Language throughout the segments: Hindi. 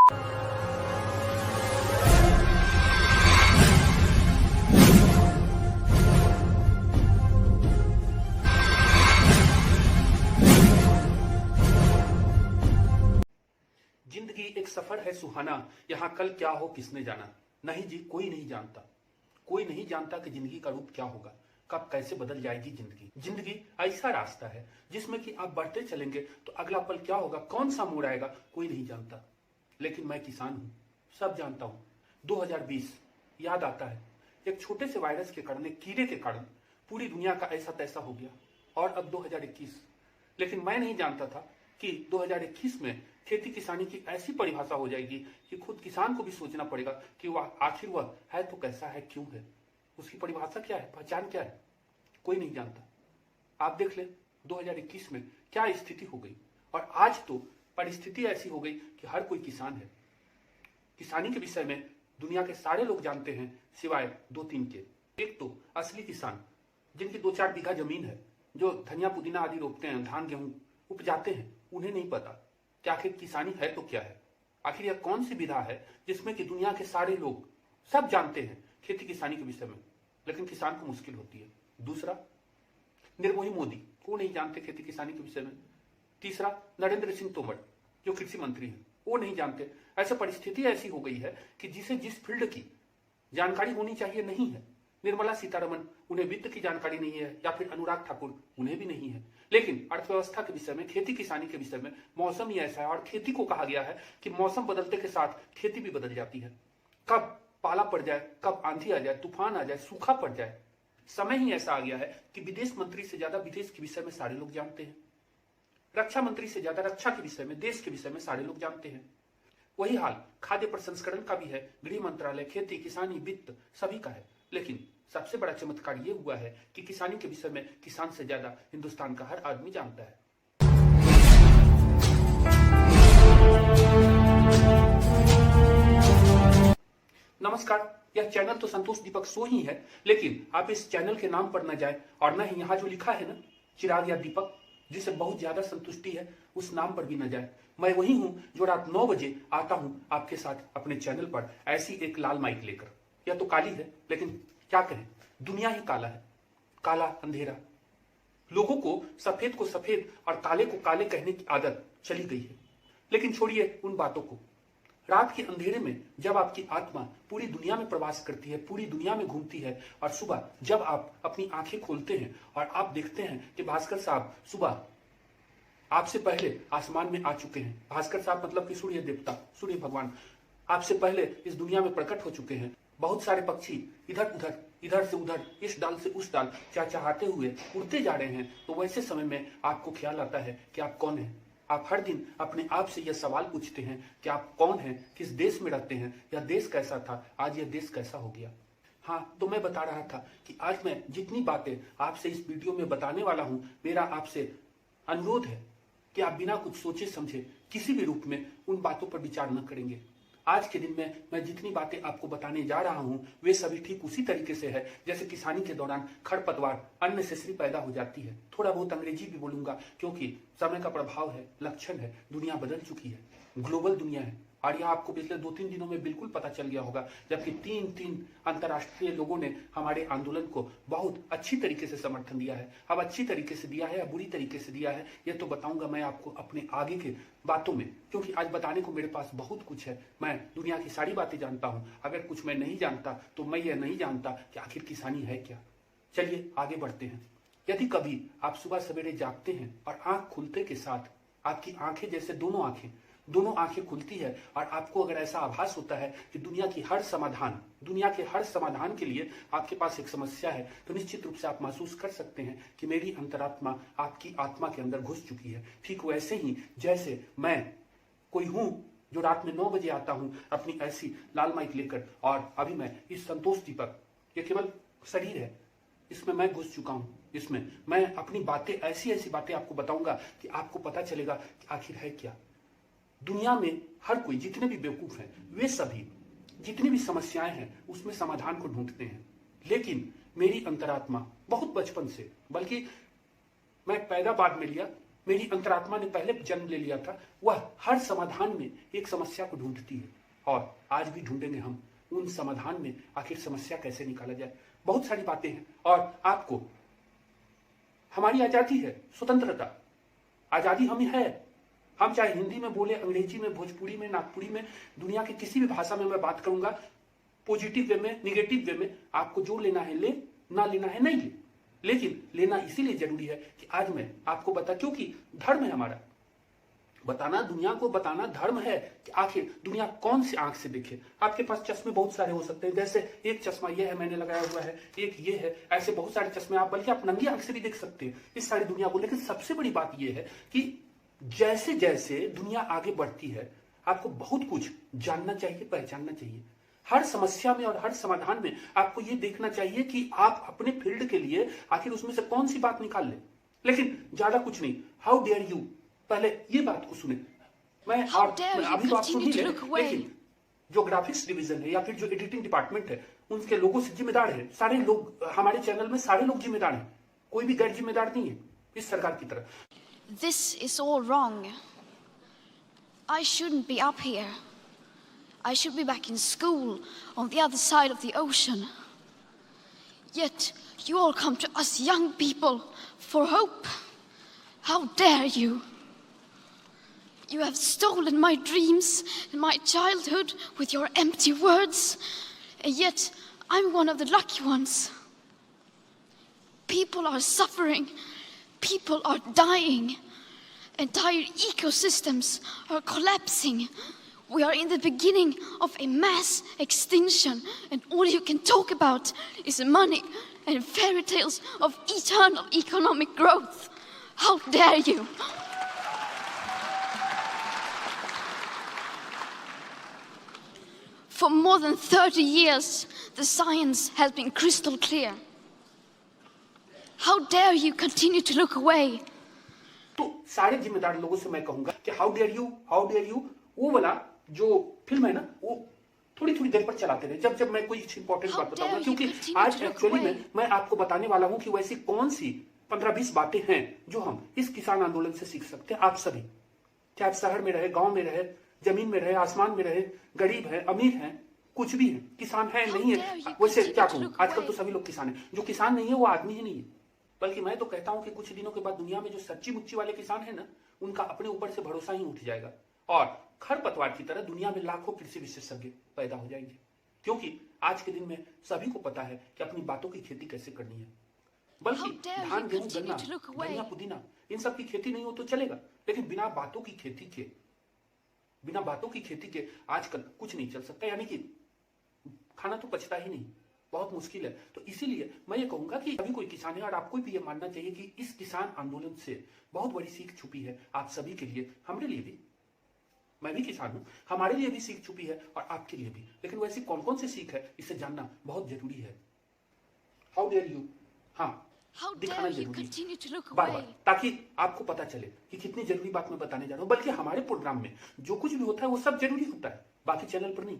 जिंदगी एक सफर है सुहाना, यहाँ कल क्या हो किसने जाना। नहीं जी, कोई नहीं जानता। कोई नहीं जानता कि जिंदगी का रूप क्या होगा, कब कैसे बदल जाएगी जिंदगी। जिंदगी ऐसा रास्ता है जिसमें कि आप बढ़ते चलेंगे तो अगला पल क्या होगा, कौन सा मोड़ आएगा, कोई नहीं जानता। लेकिन मैं किसान हूं, सब जानता हूं। 2020 याद आता है, एक छोटे से वायरस के कारण, एक कीड़े के कारण पूरी दुनिया का ऐसा तैसा हो गया। और अब 2021, लेकिन मैं नहीं जानता था कि 2021 में खेती किसानी की ऐसी परिभाषा हो जाएगी कि खुद किसान को भी सोचना पड़ेगा कि वह आखिर वह है तो कैसा है, क्यों है, उसकी परिभाषा क्या है, पहचान क्या है, कोई नहीं जानता। आप देख ले 2021 में क्या स्थिति हो गई। और आज तो परिस्थिति ऐसी हो गई कि हर कोई किसान है। किसानी के विषय में दुनिया के सारे लोग जानते हैं सिवाय 2-3 के। एक तो असली किसान जिनकी 2-4 बीघा जमीन है, जो धनिया पुदीना आदि रोपते हैं, धान गेहूं उपजाते हैं, उन्हें नहीं पता कि आखिर किसानी है तो क्या है। आखिर यह कौन सी विधा है जिसमें कि दुनिया के सारे लोग सब जानते हैं खेती किसानी के विषय में, लेकिन किसान को मुश्किल होती है। दूसरा, निर्मोही मोदी को नहीं जानते खेती किसानी के विषय में। तीसरा, नरेंद्र सिंह तोमर जो कृषि मंत्री हैं, वो नहीं जानते। ऐसे परिस्थिति ऐसी हो गई है कि जिसे जिस फील्ड की जानकारी होनी चाहिए नहीं है। निर्मला सीतारमण, उन्हें वित्त की जानकारी नहीं है, या फिर अनुराग ठाकुर, उन्हें भी नहीं है। लेकिन अर्थव्यवस्था के विषय में, खेती किसानी के विषय में, मौसम ही ऐसा है। और खेती को कहा गया है कि मौसम बदलते के साथ खेती भी बदल जाती है। कब पाला पड़ जाए, कब आंधी आ जाए, तूफान आ जाए, सूखा पड़ जाए। समय ही ऐसा आ गया है कि विदेश मंत्री से ज्यादा विदेश के विषय में सारे लोग जानते हैं। रक्षा मंत्री से ज्यादा रक्षा के विषय में, देश के विषय में सारे लोग जानते हैं। वही हाल खाद्य प्रसंस्करण का भी है। गृह मंत्रालय, खेती किसानी, वित्त सभी का है। लेकिन सबसे बड़ा चमत्कार यह हुआ है कि किसानी के विषय में किसान से ज्यादा हिंदुस्तान का हर आदमी जानता है। नमस्कार, यह चैनल तो संतोष दीपक शो ही है, लेकिन आप इस चैनल के नाम पर न जाए और न ही यहाँ जो लिखा है ना, चिराग या दीपक, जिसे बहुत ज्यादा संतुष्टि है, उस नाम पर भी न जाए। मैं वही हूं जो रात 9 बजे आता हूं आपके साथ अपने चैनल पर ऐसी एक लाल माइक लेकर। यह तो काली है, लेकिन क्या कहें, दुनिया ही काला है, काला अंधेरा। लोगों को सफेद और काले को काले कहने की आदत चली गई है। लेकिन छोड़िए उन बातों को। रात के अंधेरे में जब आपकी आत्मा पूरी दुनिया में प्रवास करती है, पूरी दुनिया में घूमती है, और सुबह जब आप अपनी आंखें खोलते हैं और आप देखते हैं कि भास्कर साहब सुबह आपसे पहले आसमान में आ चुके हैं। भास्कर साहब मतलब कि सूर्य देवता, सूर्य भगवान आपसे पहले इस दुनिया में प्रकट हो चुके हैं। बहुत सारे पक्षी इधर उधर, इधर से उधर, इस डाल से उस डाल चहचहाते हुए उड़ते जा रहे हैं। तो वैसे समय में आपको ख्याल आता है कि आप कौन हैं। आप हर दिन अपने आप से यह सवाल पूछते हैं कि आप कौन हैं, किस देश में रहते हैं, यह देश कैसा था, आज यह देश कैसा हो गया। हाँ, तो मैं बता रहा था कि आज मैं जितनी बातें आपसे इस वीडियो में बताने वाला हूं, मेरा आपसे अनुरोध है कि आप बिना कुछ सोचे समझे किसी भी रूप में उन बातों पर विचार न करेंगे। आज के दिन में मैं जितनी बातें आपको बताने जा रहा हूं, वे सभी ठीक उसी तरीके से है जैसे किसानी के दौरान खरपतवार अननेसेसरी पैदा हो जाती है। थोड़ा बहुत अंग्रेजी भी बोलूंगा क्योंकि समय का प्रभाव है, लक्षण है, दुनिया बदल चुकी है, ग्लोबल दुनिया है। और यह आपको पिछले 2-3 दिनों में बिल्कुल पता चल गया होगा, जबकि 3 अंतर्राष्ट्रीय लोगों ने हमारे आंदोलन को बहुत अच्छी तरीके से समर्थन दिया है। अब अच्छी तरीके से दिया है या बुरी तरीके से दिया है, यह तो बताऊंगा मैं आपको अपने आगे के बातों में, क्योंकि आज बताने को मेरे पास बहुत कुछ है। मैं दुनिया की सारी बातें जानता हूं। अगर कुछ मैं नहीं जानता तो मैं यह नहीं जानता कि आखिर किसानी है क्या। चलिए आगे बढ़ते हैं। यदि कभी आप सुबह सवेरे जागते हैं और आंख खुलते के साथ आपकी आंखें जैसे दोनों आंखें खुलती है और आपको अगर ऐसा आभास होता है कि दुनिया के हर समाधान के लिए आपके पास एक समस्या है, तो निश्चित रूप से आप महसूस कर सकते हैं कि मेरी अंतरात्मा आपकी आत्मा के अंदर घुस चुकी है। ठीक वैसे ही जैसे मैं कोई हूं जो रात में 9 बजे आता हूं अपनी ऐसी लाल माइक लेकर, और अभी मैं इस संतोष दीपक, ये केवल शरीर है, इसमें मैं घुस चुका हूं। इसमें मैं अपनी बातें, ऐसी बातें आपको बताऊंगा कि आपको पता चलेगा कि आखिर है क्या। दुनिया में हर कोई, जितने भी बेवकूफ हैं, वे सभी जितनी भी समस्याएं हैं उसमें समाधान को ढूंढते हैं। लेकिन मेरी अंतरात्मा बहुत बचपन से, बल्कि मैं पैदा बाद में लिया, मेरी अंतरात्मा ने पहले जन्म ले लिया था, वह हर समाधान में एक समस्या को ढूंढती है। और आज भी ढूंढेंगे हम उन समाधान में आखिर समस्या कैसे निकाला जाए। बहुत सारी बातें हैं और आपको हमारी आजादी है, स्वतंत्रता, आजादी हमें है। हम चाहे हिंदी में बोले, अंग्रेजी में, भोजपुरी में, नागपुरी में, दुनिया की किसी भी भाषा में मैं बात करूंगा, पॉजिटिव वे में, निगेटिव वे में। आपको जो लेना है ले, ना लेना है नहीं ले, लेकिन लेना इसीलिए जरूरी है कि आज मैं आपको बता, क्योंकि धर्म है हमारा बताना, दुनिया को बताना धर्म है कि आखिर दुनिया कौन सी आंख से देखे। आपके पास चश्मे बहुत सारे हो सकते हैं, जैसे एक चश्मा ये है, मैंने लगाया हुआ है, एक ये है, ऐसे बहुत सारे चश्मे आप, बल्कि आप नंगी आंख से भी देख सकते हैं इस सारी दुनिया को। लेकिन सबसे बड़ी बात यह है कि जैसे जैसे दुनिया आगे बढ़ती है, आपको बहुत कुछ जानना चाहिए, पहचानना चाहिए। हर समस्या में और हर समाधान में आपको यह देखना चाहिए कि आप अपने फील्ड के लिए आखिर उसमें से कौन सी बात निकाल ले, लेकिन ज्यादा कुछ नहीं। हाउ डेयर यू, पहले ये बात को सुने। मैं अभी तो आप सुन ही ले, लेकिन जो ग्राफिक्स डिवीजन है या फिर जो एडिटिंग डिपार्टमेंट है, उनके लोगों से जिम्मेदार है सारे लोग। हमारे चैनल में सारे लोग जिम्मेदार हैं, कोई भी गैर जिम्मेदार नहीं है इस सरकार की तरह। This is all wrong. I shouldn't be up here. I should be back in school on the other side of the ocean. Yet you all come to us young people for hope. How dare you? You have stolen my dreams and my childhood with your empty words, and yet I'm one of the lucky ones. People are suffering. People are dying. Entire ecosystems are collapsing. We are in the beginning of a mass extinction, and all you can talk about is money and fairy tales of eternal economic growth. How dare you? For more than 30 years, the science has been crystal clear. How dare you continue to look away? तो सारे जिम्मेदार लोगों से मैं कहूंगा कि हाउ डेयर यू, वो वाला जो फिल्म है ना, वो थोड़ी थोड़ी देर पर चलाते रहे, जब जब मैं कोई इंपॉर्टेंट बात बताऊंगा, क्योंकि आज एक्चुअली में मैं आपको बताने वाला हूं कि वैसी कौन सी 15-20 बातें हैं जो हम इस किसान आंदोलन से सीख सकते हैं। आप सभी, चाहे आप शहर में रहे, गांव में रहे, जमीन में रहे, आसमान में रहे, गरीब है, अमीर है, कुछ भी है, किसान है नहीं है, वैसे क्या कहूं, आजकल तो सभी लोग किसान है। जो किसान नहीं है वो आदमी ही नहीं है, बल्कि मैं तो कहता हूं कि कुछ दिनों के बाद दुनिया में जो सच्ची मुच्ची वाले किसान है ना, उनका अपने ऊपर से भरोसा ही उठ जाएगा और खरपतवार की तरह दुनिया में लाखों कृषि विशेषज्ञ पैदा हो जाएंगे। क्योंकि आज के दिन में सभी को पता है कि अपनी बातों की खेती कैसे करनी है। बल्कि धान, गेहूं, गन्ना, धनिया, पुदीना, इन सब की खेती नहीं हो तो चलेगा, लेकिन बिना बातों की खेती के आजकल कुछ नहीं चल सकता। यानी कि खाना तो पचता ही नहीं, बहुत मुश्किल है। तो इसीलिए मैं ये कहूंगा कि अभी कोई किसान है और आपको भी ये मानना चाहिए कि इस किसान आंदोलन से बहुत बड़ी सीख छुपी है आप सभी के लिए, हमारे लिए भी। मैं भी किसान हूं, हमारे लिए भी सीख छुपी है और आपके लिए भी। लेकिन वैसी कौन कौन सी सीख है, इसे जानना बहुत जरूरी है। हाउ डेयर यू, हाँ, दिखाना जरूरी है बार बार, ताकि आपको पता चले कि कितनी जरूरी बात मैं बताने जा रहा हूं। बल्कि हमारे प्रोग्राम में जो कुछ भी होता है वो सब जरूरी होता है, बाकी चैनल पर नहीं।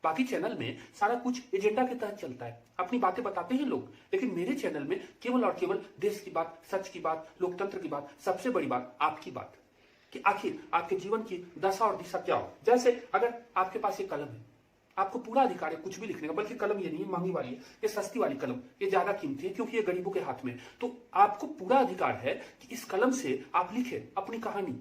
बाकी चैनल में सारा कुछ एजेंडा के तहत चलता है, अपनी बातें बताते हैं लोग, लेकिन मेरे चैनल में केवल और केवल देश की बात, सच की बात, लोकतंत्र की बात, सबसे बड़ी बात आपकी बात, कि आखिर आपके जीवन की दशा और दिशा क्या हो। जैसे अगर आपके पास एक कलम है, आपको पूरा अधिकार है कुछ भी लिखने का, बल्कि कलम ये नहीं है महंगी वाली है, ये सस्ती वाली कलम, ये ज्यादा कीमती है क्योंकि ये गरीबों के हाथ में, तो आपको पूरा अधिकार है कि इस कलम से आप लिखे अपनी कहानी।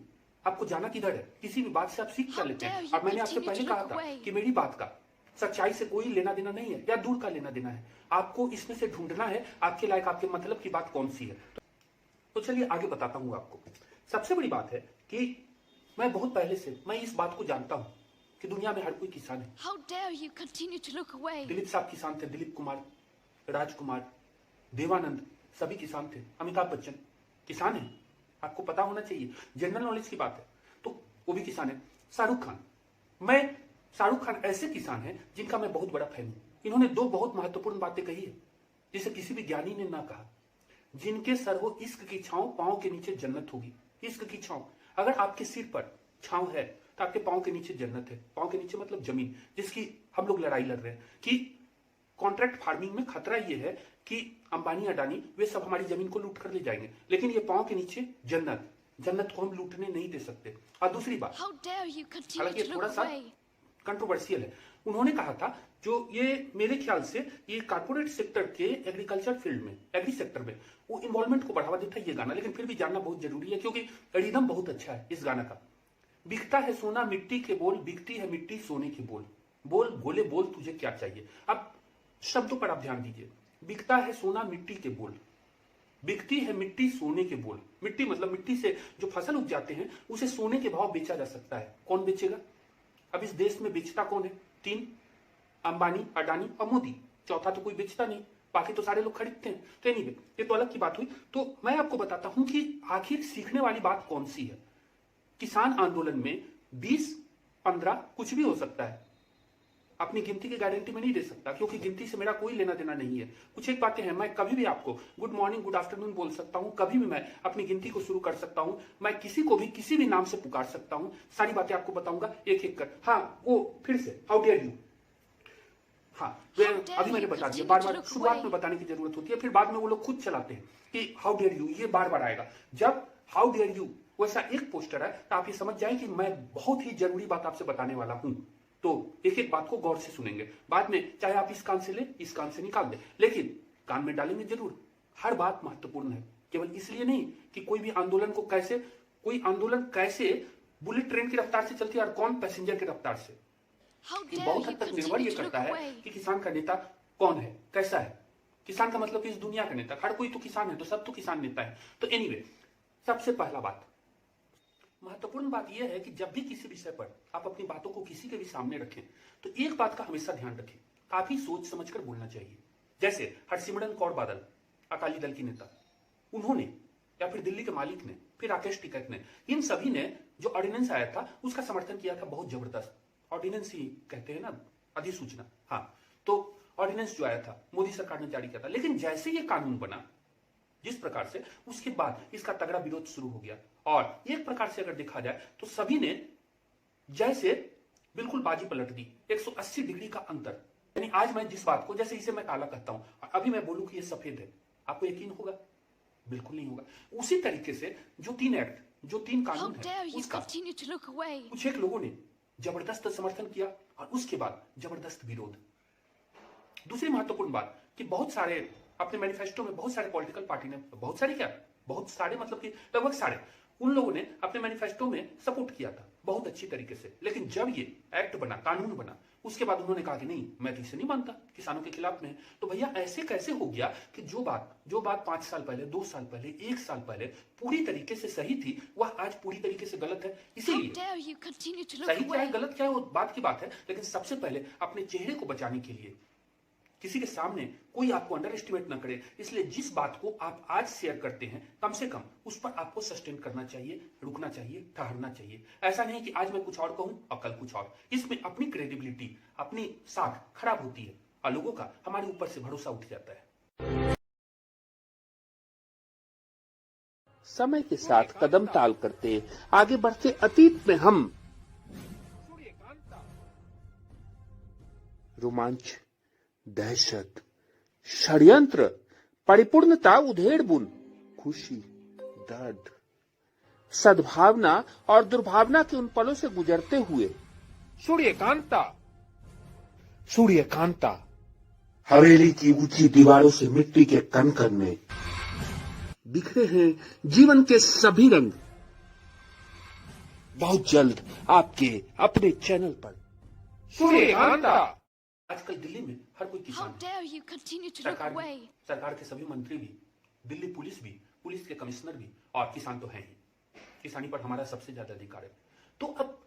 आपको जाना किधर है, किसी भी बात से आप सीख कर लेते हैं। और मैंने आपसे पहले कहा था कि मेरी बात का सच्चाई से कोई लेना देना नहीं है, या दूर का लेना देना है। आपको इसमें से ढूंढना है आपके लायक, आपके मतलब की बात कौन सी है। तो चलिए आगे बताता हूं आपको। सबसे बड़ी बात है कि मैं बहुत पहले से मैं इस बात को जानता हूं कि दुनिया में हर कोई किसान है। दिलीप साहब किसान थे, दिलीप कुमार, राजकुमार, देवानंद, सभी किसान थे। अमिताभ बच्चन किसान है, आपको पता होना चाहिए, जनरल नॉलेज की बात है, तो वो भी किसान है। शाहरुख खान ऐसे किसान हैं जिनका मैं बहुत बड़ा फैन हूं। इन्होंने दो बहुत महत्वपूर्ण बातें कही है जिसे किसी भी ज्ञानी ने ना कहा। जिनके सर हो इश्क की छांव, पांव के नीचे जन्नत होगी। इश्क की छांव, अगर आपके सिर पर छांव है तो आपके पांव के नीचे जन्नत है। पांव के नीचे मतलब जमीन, जिसकी हम लोग लड़ाई लड़ रहे हैं कि कॉन्ट्रैक्ट फार्मिंग में खतरा यह है कि अंबानी अडानी वे सब हमारी जमीन को लूट कर ले जाएंगे, लेकिन ये पांव के नीचे जन्नत, जन्नत को हम लूटने नहीं दे सकते। और दूसरी बात, How dare you continue हालांकि to ये थोड़ा look सा away? कंट्रोवर्शियल है, उन्होंने कहा था जो ये मेरे ख्याल से ये कारपोरेट सेक्टर के एग्रीकल्चर फील्ड में, एग्री सेक्टर में वो इन्वॉल्वमेंट को बढ़ावा देता है ये गाना, लेकिन फिर भी जानना बहुत जरूरी है क्योंकि रिदम बहुत अच्छा है इस गाना का। बिकता है सोना मिट्टी के बोल, बिकती है मिट्टी सोने के बोल, बोल बोले बोल तुझे क्या चाहिए। अब शब्दों पर आप ध्यान दीजिए, बिकता है सोना मिट्टी के बोल, बिकती है मिट्टी सोने के बोल। मिट्टी मतलब मिट्टी से जो फसल उग जाते हैं उसे सोने के भाव बेचा जा सकता है। कौन बेचेगा? अब इस देश में बेचता कौन है? तीन, अंबानी, अडानी और मोदी। चौथा तो कोई बेचता नहीं, बाकी तो सारे लोग खरीदते हैं। तो एनीवे, ये तो अलग की बात हुई। तो मैं आपको बताता हूं कि आखिर सीखने वाली बात कौन सी है। किसान आंदोलन में 20, 15 कुछ भी हो सकता है, अपनी गिनती की गारंटी में नहीं दे सकता क्योंकि गिनती से मेरा कोई लेना देना नहीं है। कुछ एक बातें हैं, मैं कभी भी आपको गुड मॉर्निंग गुड आफ्टरनून बोल सकता हूं, कभी भी मैं अपनी गिनती को शुरू कर सकता हूं, मैं किसी को भी किसी भी नाम से पुकार सकता हूं, सारी बातें आपको बताऊंगा एक एक कर। हाँ, वो फिर से हाउ डेयर यू, हाँ अभी मैंने बता दिया, बार बार शुरुआत में बताने की जरूरत होती है, फिर बाद में वो लोग खुद चलाते हैं कि हाउ डेयर यू, ये बार बार आएगा। जब हाउ डेयर यू वैसा एक पोस्टर है तो आप ये समझ जाए कि मैं बहुत ही जरूरी बात आपसे बताने वाला हूं। तो एक एक बात को गौर से सुनेंगे, बाद में चाहे आप इस कान से ले इस कान से निकाल दे, लेकिन कान में डालेंगे जरूर। हर बात महत्वपूर्ण है, केवल इसलिए नहीं कि कोई भी आंदोलन को कैसे, कोई आंदोलन कैसे बुलेट ट्रेन की रफ्तार से चलती है और कौन पैसेंजर की रफ्तार से, ये बहुत हद तक निर्भर ये करता है कि किसान का नेता कौन है, कैसा है। किसान का मतलब कि इस दुनिया का नेता, हर कोई तो किसान है, तो सब तो किसान नेता है। तो एनीवे, सबसे पहला बात, महत्वपूर्ण बात यह है कि जब भी किसी विषय पर आप अपनी बातों को किसी के भी सामने रखें तो एक बात का हमेशा ध्यान रखें, काफी सोच समझकर बोलना चाहिए। जैसे हरसिमरन कौर बादल, अकाली दल की नेता, उन्होंने या फिर दिल्ली के मालिक ने, फिर राकेश टिकैत ने, इन सभी ने जो ऑर्डिनेंस आया था उसका समर्थन किया था बहुत जबरदस्त। ऑर्डिनेंस ही कहते हैं ना, अधिसूचना, हाँ, तो ऑर्डिनेंस जो आया था मोदी सरकार ने जारी किया था, लेकिन जैसे ये कानून बना जिस प्रकार से, उसके बाद इसका तगड़ा विरोध शुरू हो गया। और एक प्रकार से अगर देखा जाए तो सभी ने जैसे बिल्कुल बाजी पलट दी, 180 डिग्री का अंतर। यानी आज मैं जिस बात को, जैसे इसे मैं काला कहता हूं, अभी मैं बोलूं कि ये सफेद है, आपको यकीन होगा? बिल्कुल नहीं होगा। उसी तरीके से जो 3 एक्ट, जो 3 कानून है, उसका कुछ एक लोगों ने जबरदस्त समर्थन किया और उसके बाद जबरदस्त विरोध। दूसरी महत्वपूर्ण बात कि बहुत सारे अपने मैनिफेस्टो में, बहुत सारे पॉलिटिकल पार्टी ने, बहुत सारे क्या, बहुत सारे मतलब कि लगभग सारे, उन लोगों ने अपने मैनिफेस्टो में सपोर्ट किया था बहुत अच्छी तरीके से। लेकिन जब ये एक्ट बना, कानून बना, उसके बाद उन्होंने कहा कि नहीं, मैं तो इसे नहीं मानता, किसानों के खिलाफ में है। तो भैया ऐसे कैसे हो गया कि जो बात 5 साल पहले, 2 साल पहले, 1 साल पहले पूरी तरीके से सही थी, वह आज पूरी तरीके से गलत है। इसीलिए सही क्या है गलत क्या है वो बात की बात है, लेकिन सबसे पहले अपने चेहरे को बचाने के लिए किसी के सामने कोई आपको अंडर एस्टिमेट ना करे, इसलिए जिस बात को आप आज शेयर करते हैं कम से कम उस पर आपको सस्टेन करना चाहिए, रुकना चाहिए, ठहरना चाहिए। ऐसा नहीं कि आज मैं कुछ और कहूं और कल कुछ और। इसमें अपनी क्रेडिबिलिटी, अपनी साख खराब होती है और लोगों का हमारे ऊपर से भरोसा उठ जाता है। समय के साथ कदम ताल करते आगे बढ़ते अतीत में हम रोमांच, दहशत, षड्यंत्र, परिपूर्णता, उधेड़ बुन, खुशी, दर्द, सद्भावना और दुर्भावना के उन पलों से गुजरते हुए सूर्यकांता हवेली की ऊंची दीवारों से मिट्टी के कण कण में बिखरे हैं जीवन के सभी रंग। बहुत जल्द आपके अपने चैनल पर सूर्यकांता। आजकल दिल्ली में हर कोई किसान है। सरकार के सभी मंत्री भी, दिल्ली पुलिस भी, पुलिस के कमिश्नर भी, और किसान तो हैं ही। किसानी पर हमारा सबसे ज्यादा अधिकार है। तो अब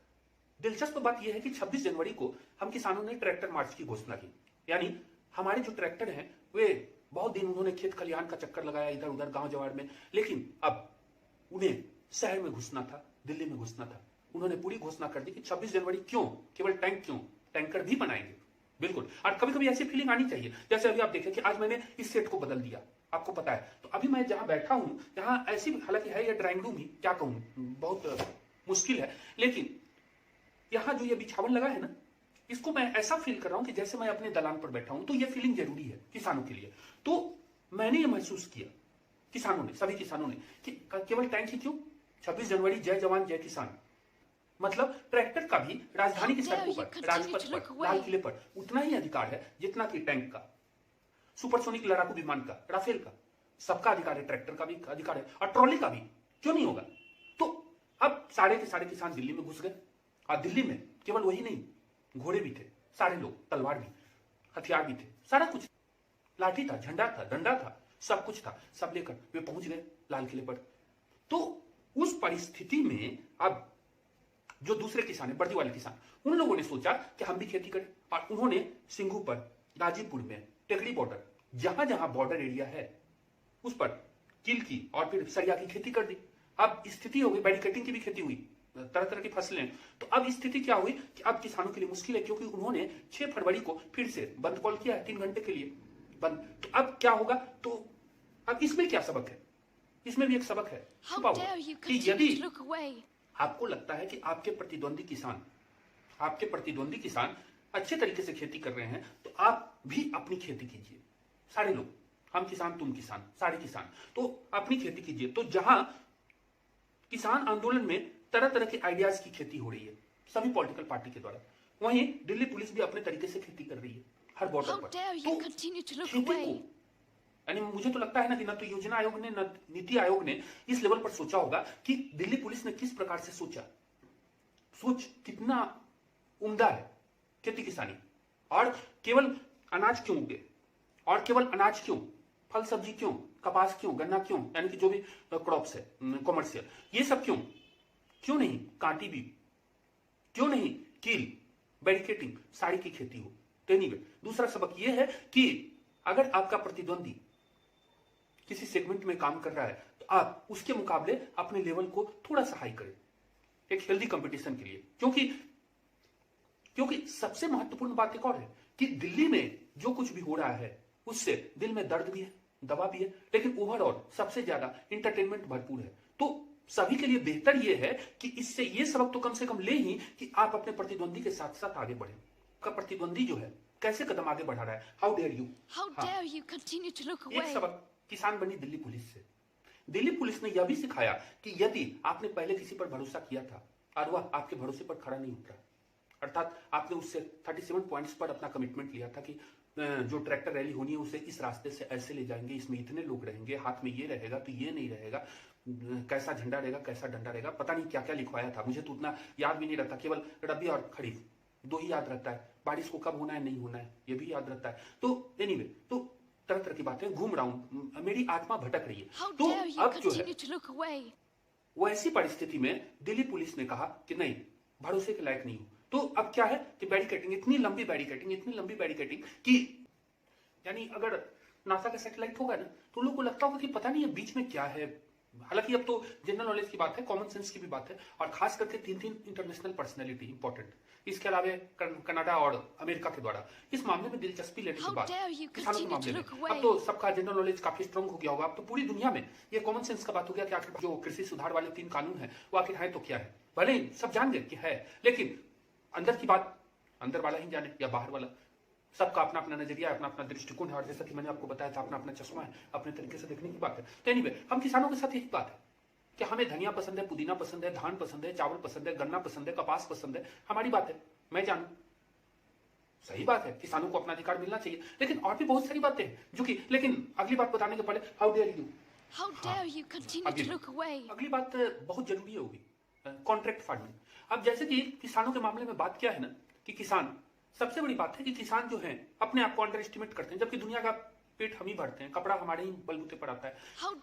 दिलचस्प बात यह है कि 26 जनवरी को हम किसानों ने ट्रैक्टर मार्च की घोषणा की। यानी हमारे जो ट्रैक्टर हैं वे बहुत दिन उन्होंने खेत खलिहान का चक्कर लगाया इधर उधर गांव जवाड़ में, लेकिन अब उन्हें शहर में घुसना था, दिल्ली में घुसना था। उन्होंने पूरी घोषणा कर दी कि 26 जनवरी क्यों, केवल टैंक क्यों, टैंकर भी बनाएंगे। बिल्कुल। और कभी कभी ऐसी फीलिंग आनी चाहिए, जैसे अभी आप देखें कि आज मैंने इस सेट को बदल दिया, आपको पता है। तो अभी मैं जहां बैठा हूं, यहां ऐसी, हालांकि है ये ड्राइंग रूम ही, क्या कहूं, बहुत मुश्किल है, लेकिन यहां जो ये बिछावन लगा है ना, इसको मैं ऐसा फील कर रहा हूं कि जैसे मैं अपने दलान पर बैठा हूं। तो ये फीलिंग जरूरी है किसानों के लिए। तो मैंने ये महसूस किया, किसानों ने, सभी किसानों ने, कि केवल टैंक ही क्यों, 26 जनवरी जय जवान जय किसान, मतलब ट्रैक्टर का भी राजधानी की सड़कों पर, राजपथ पर, लाल किले पर उतना ही अधिकार है जितना कि टैंक का, सुपरसोनिक लड़ाकू विमान का, राफेल का, सबका अधिकार है, ट्रैक्टर का भी अधिकार है और ट्रॉली का भी, क्यों नहीं होगा। तो अब सारे के सारे किसान दिल्ली में घुस गए और दिल्ली में केवल वही नहीं, घोड़े भी थे, सारे लोग, तलवार भी, हथियार भी थे, सारा कुछ, लाठी था, झंडा था, डंडा था, सब कुछ था, सब लेकर वे पहुंच गए लाल किले पर। तो उस परिस्थिति में अब जो दूसरे किसान है, वर्दी वाले किसान, उन लोगों ने सोचा कि हम भी खेती करें और उन्होंने सिंघू पर, गाजीपुर में, टेकड़ी बॉर्डर, जहां जहां बॉर्डर एरिया है उस पर तिल की और फिर सरिया की खेती कर दी। अब स्थिति हो गई, बैरिकेटिंग की भी खेती हुई, तरह तरह की फसलें। तो अब स्थिति क्या हुई कि अब किसानों के लिए मुश्किल है, क्योंकि उन्होंने 6 फरवरी को फिर से बंद कॉल किया है 3 घंटे के लिए बंद। तो अब क्या होगा, तो अब इसमें क्या सबक है, इसमें भी एक सबक है छुपा हुआ कि यदि आपको लगता है कि आपके प्रतिद्वंदी किसान अच्छे तरीके से खेती कर रहे हैं तो आप भी अपनी खेती कीजिए। सारे लोग, हम किसान तुम किसान, सारे किसान, तो अपनी खेती कीजिए। तो जहां किसान आंदोलन में तरह तरह के आइडियाज की खेती हो रही है सभी पॉलिटिकल पार्टी के द्वारा, वहीं दिल्ली पुलिस भी अपने तरीके से खेती कर रही है हर बॉर्डर पर। तो खेती को, यानी मुझे तो लगता है ना कि न तो योजना आयोग ने, न नीति आयोग ने इस लेवल पर सोचा होगा कि दिल्ली पुलिस ने किस प्रकार से सोचा, सोच कितना उम्दा है खेती किसानी। और केवल अनाज क्यों उगे, और केवल अनाज क्यों, फल सब्जी क्यों, कपास क्यों, गन्ना क्यों, यानी कि जो भी क्रॉप्स है कॉमर्शियल, ये सब क्यों, क्यों नहीं कांटी भी, क्यों नहीं कील, बैरिकेटिंग, साड़ी की खेती हो। तो एनीवे, दूसरा सबक यह है कि अगर आपका प्रतिद्वंदी किसी सेगमेंट में काम कर रहा है तो आप उसके मुकाबले अपने लेवल को थोड़ा सा हाई करें, एक हेल्दी कंपटीशन के लिए। क्योंकि सबसे महत्वपूर्ण बात एक और है कि दिल्ली में जो कुछ भी हो रहा है उससे दिल में दर्द भी है, दवा भी है, लेकिन ओवरऑल सबसे ज्यादा इंटरटेनमेंट भरपूर है। तो सभी के लिए बेहतर यह है कि इससे ये सबक तो कम से कम ले ही कि आप अपने प्रतिद्वंदी के साथ साथ आगे बढ़े। का प्रतिद्वंदी जो है कैसे कदम आगे बढ़ा रहा है, how dare you continue to look एक away? सबक किसान बनी दिल्ली पुलिस से। दिल्ली पुलिस ने यह भी सिखाया कि यदि आपने पहले किसी पर भरोसा किया था और वह आपके भरोसे पर खड़ा नहीं उतरा, अर्थात आपने उससे 37 पॉइंट्स पर अपना कमिटमेंट लिया था कि जो ट्रैक्टर रैली होनी है उसे इस रास्ते से ऐसे ले जाएंगे, इसमें इतने लोग रहेंगे, हाथ में ये रहेगा तो ये नहीं रहेगा, कैसा झंडा रहेगा, कैसा डंडा रहेगा, पता नहीं क्या क्या लिखवाया था, मुझे तो उतना याद भी नहीं रहता, केवल रबी और खरीफ 2 ही याद रहता है, बारिश को कब होना है नहीं होना है ये भी याद रहता है। तो एनीवे, तो तरह तरह की बातें घूम रहा हूं, मेरी आत्मा भटक रही है। तो अब जो है वैसी परिस्थिति में दिल्ली पुलिस ने कहा कि नहीं, भरोसे के लायक नहीं हो। तो अब क्या है कि बैरिकेटिंग, इतनी लंबी बैरिकेटिंग कि यानी अगर नासा का सैटेलाइट होगा ना तो लोगों को लगता होगा कि पता नहीं है बीच में क्या है। हालांकि अब तो जनरल नॉलेज की बात है, कॉमन सेंस की भी बात है, और खास करके 3 इंटरनेशनल पर्सनैलिटी इंपॉर्टेंट, इसके अलावा कनाडा और अमेरिका के द्वारा इस मामले में दिलचस्पी लेने की बात किसानों के मामले में। अब तो सबका जनरल नॉलेज काफी स्ट्रांग हो गया होगा, अब तो पूरी दुनिया में ये कॉमन सेंस का बात हो गया कि आखिर जो कृषि सुधार वाले 3 कानून है वो आखिर है तो क्या है। भले ही सब जान गए कि है, लेकिन अंदर की बात अंदर वाला ही जाने या बाहर वाला, सबका अपना अपना नजरिया, अपना अपना दृष्टिकोण है, और जैसा कि मैंने आपको बताया था अपना अपना चश्मा है, अपने तरीके से देखने की बात है। तो एनीवे, हम किसानों के साथ यही बात है कि हमें धनिया पसंद है, पुदीना पसंद है, धान पसंद है, चावल पसंद है, गन्ना पसंद है, कपास पसंद है, हमारी बात है, मैं जानू, सही बात है, किसानों को अपना अधिकार मिलना चाहिए, लेकिन और भी बहुत सारी बातें हैं जो कि, लेकिन अगली बात बताने के पहले हाउ डेयर यू अगली बात बहुत जरूरी होगी, कॉन्ट्रैक्ट फार्मिंग। अब जैसे कि किसानों के मामले में बात क्या है ना कि किसान, सबसे बड़ी बात है कि किसान जो हैं अपने आप को अंडर एस्टिमेट करते हैं, जबकि दुनिया का पेट हम ही भरते हैं, कपड़ा हमारे ही बलबूते पर आता है,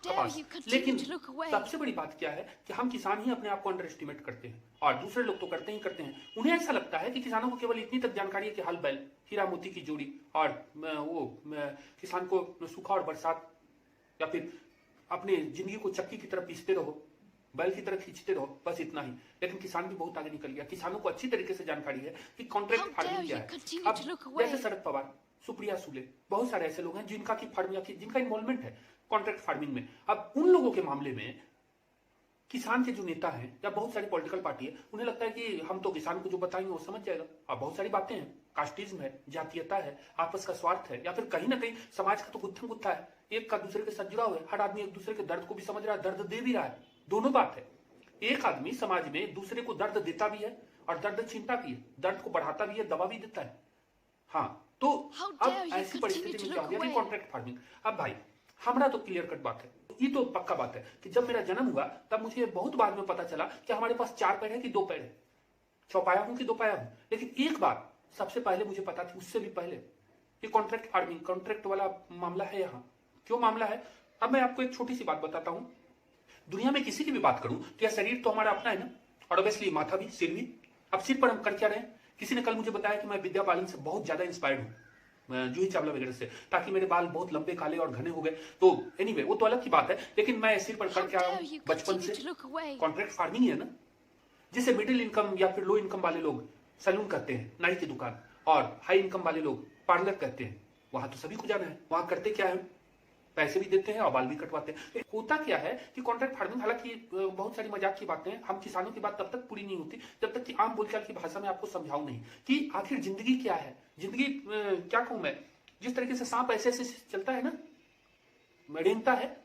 कपास। लेकिन सबसे बड़ी बात क्या है कि हम किसान ही अपने आप को अंडर एस्टिमेट करते हैं, और दूसरे लोग तो करते ही करते हैं। उन्हें ऐसा लगता है कि किसानों को केवल इतनी तक जानकारी है कि हल बैल, हीरा मोती की जोड़ी, और वो किसान को सूखा और बरसात, या फिर अपने जिंदगी को चक्की की तरफ पीसते रहो, बैल की तरह खींचते रहो, बस इतना ही। लेकिन किसान भी बहुत आगे निकल गया, किसानों को अच्छी तरीके से जानकारी है कि कॉन्ट्रैक्ट फार्मिंग क्या है। अब जैसे शरद पवार, सुप्रिया सुले, बहुत सारे ऐसे लोग हैं जिनका की फर्म या जिनका इन्वॉल्वमेंट है कॉन्ट्रैक्ट फार्मिंग में। अब उन लोगों के मामले में किसान के जो नेता हैं या बहुत सारी पॉलिटिकल पार्टी है, उन्हें लगता है कि हम तो किसान को जो बताएंगे वो समझ जाएगा। अब बहुत सारी बातें हैं, कास्टिज्म है, जातीयता है, आपस का स्वार्थ है, या फिर कहीं ना कहीं समाज का तो गुत्थम गुत्था है, एक का दूसरे के साथ जुड़ा हुआ है, हर आदमी एक दूसरे के दर्द को भी समझ रहा है, दर्द दे भी रहा है, दोनों बात है। एक आदमी समाज में दूसरे को दर्द देता भी है और दर्द छीनता भी है, दर्द को बढ़ाता भी है, दवा भी देता है। हाँ, तो अब ऐसी परिस्थिति में क्या हो गया कि कॉन्ट्रैक्ट फार्मिंग। अब भाई हमारा तो क्लियर कट बात है, ये तो पक्का बात है कि जब मेरा जन्म हुआ तब मुझे बहुत बाद में पता चला कि हमारे पास 4 पैर है कि 2 पैर है, चौपाया हूं कि 2 पाया हूं। लेकिन एक बात सबसे पहले मुझे पता थी, उससे भी पहले, ये कॉन्ट्रैक्ट फार्मिंग, कॉन्ट्रैक्ट वाला मामला है यहाँ। क्यों मामला है? अब मैं आपको एक छोटी सी बात बताता हूं। दुनिया में किसी की भी बात करूं तो यह शरीर तो हमारा अपना है ना, और ऑब्वियसली माथा भी, सिर भी। अब सिर पर हम कर क्या रहे हैं? किसी ने कल मुझे बताया कि मैं विद्या बालन से बहुत ज्यादा इंस्पायर्ड हूं, जूही चावला वगैरह से, ताकि मेरे बाल बहुत लंबे, काले और घने हो गए। तो एनीवे वो तो अलग की बात है, लेकिन मैं सिर पर कर क्या रहा हूं बचपन से? कॉन्ट्रैक्ट फार्मिंग ही है ना। जिसे मिडिल इनकम या फिर लो इनकम वाले लोग सैलून करते हैं, नाई की दुकान, और हाई इनकम वाले लोग पार्लर करते हैं, वहां तो सभी को जाना है। वहां करते क्या है? पैसे भी देते हैं और बाल भी कटवाते हैं। होता क्या है कि कॉन्ट्रैक्ट फार्मिंग, हालांकि बहुत सारी मजाक की बातें हैं, हम किसानों की बात तब तक पूरी नहीं होती जब तक कि आम बोलचाल की भाषा में आपको समझाऊं नहीं कि आखिर जिंदगी क्या है। जिंदगी क्या कहूं मैं, जिस तरीके से सांप ऐसे ऐसे चलता है ना, रेंगता है,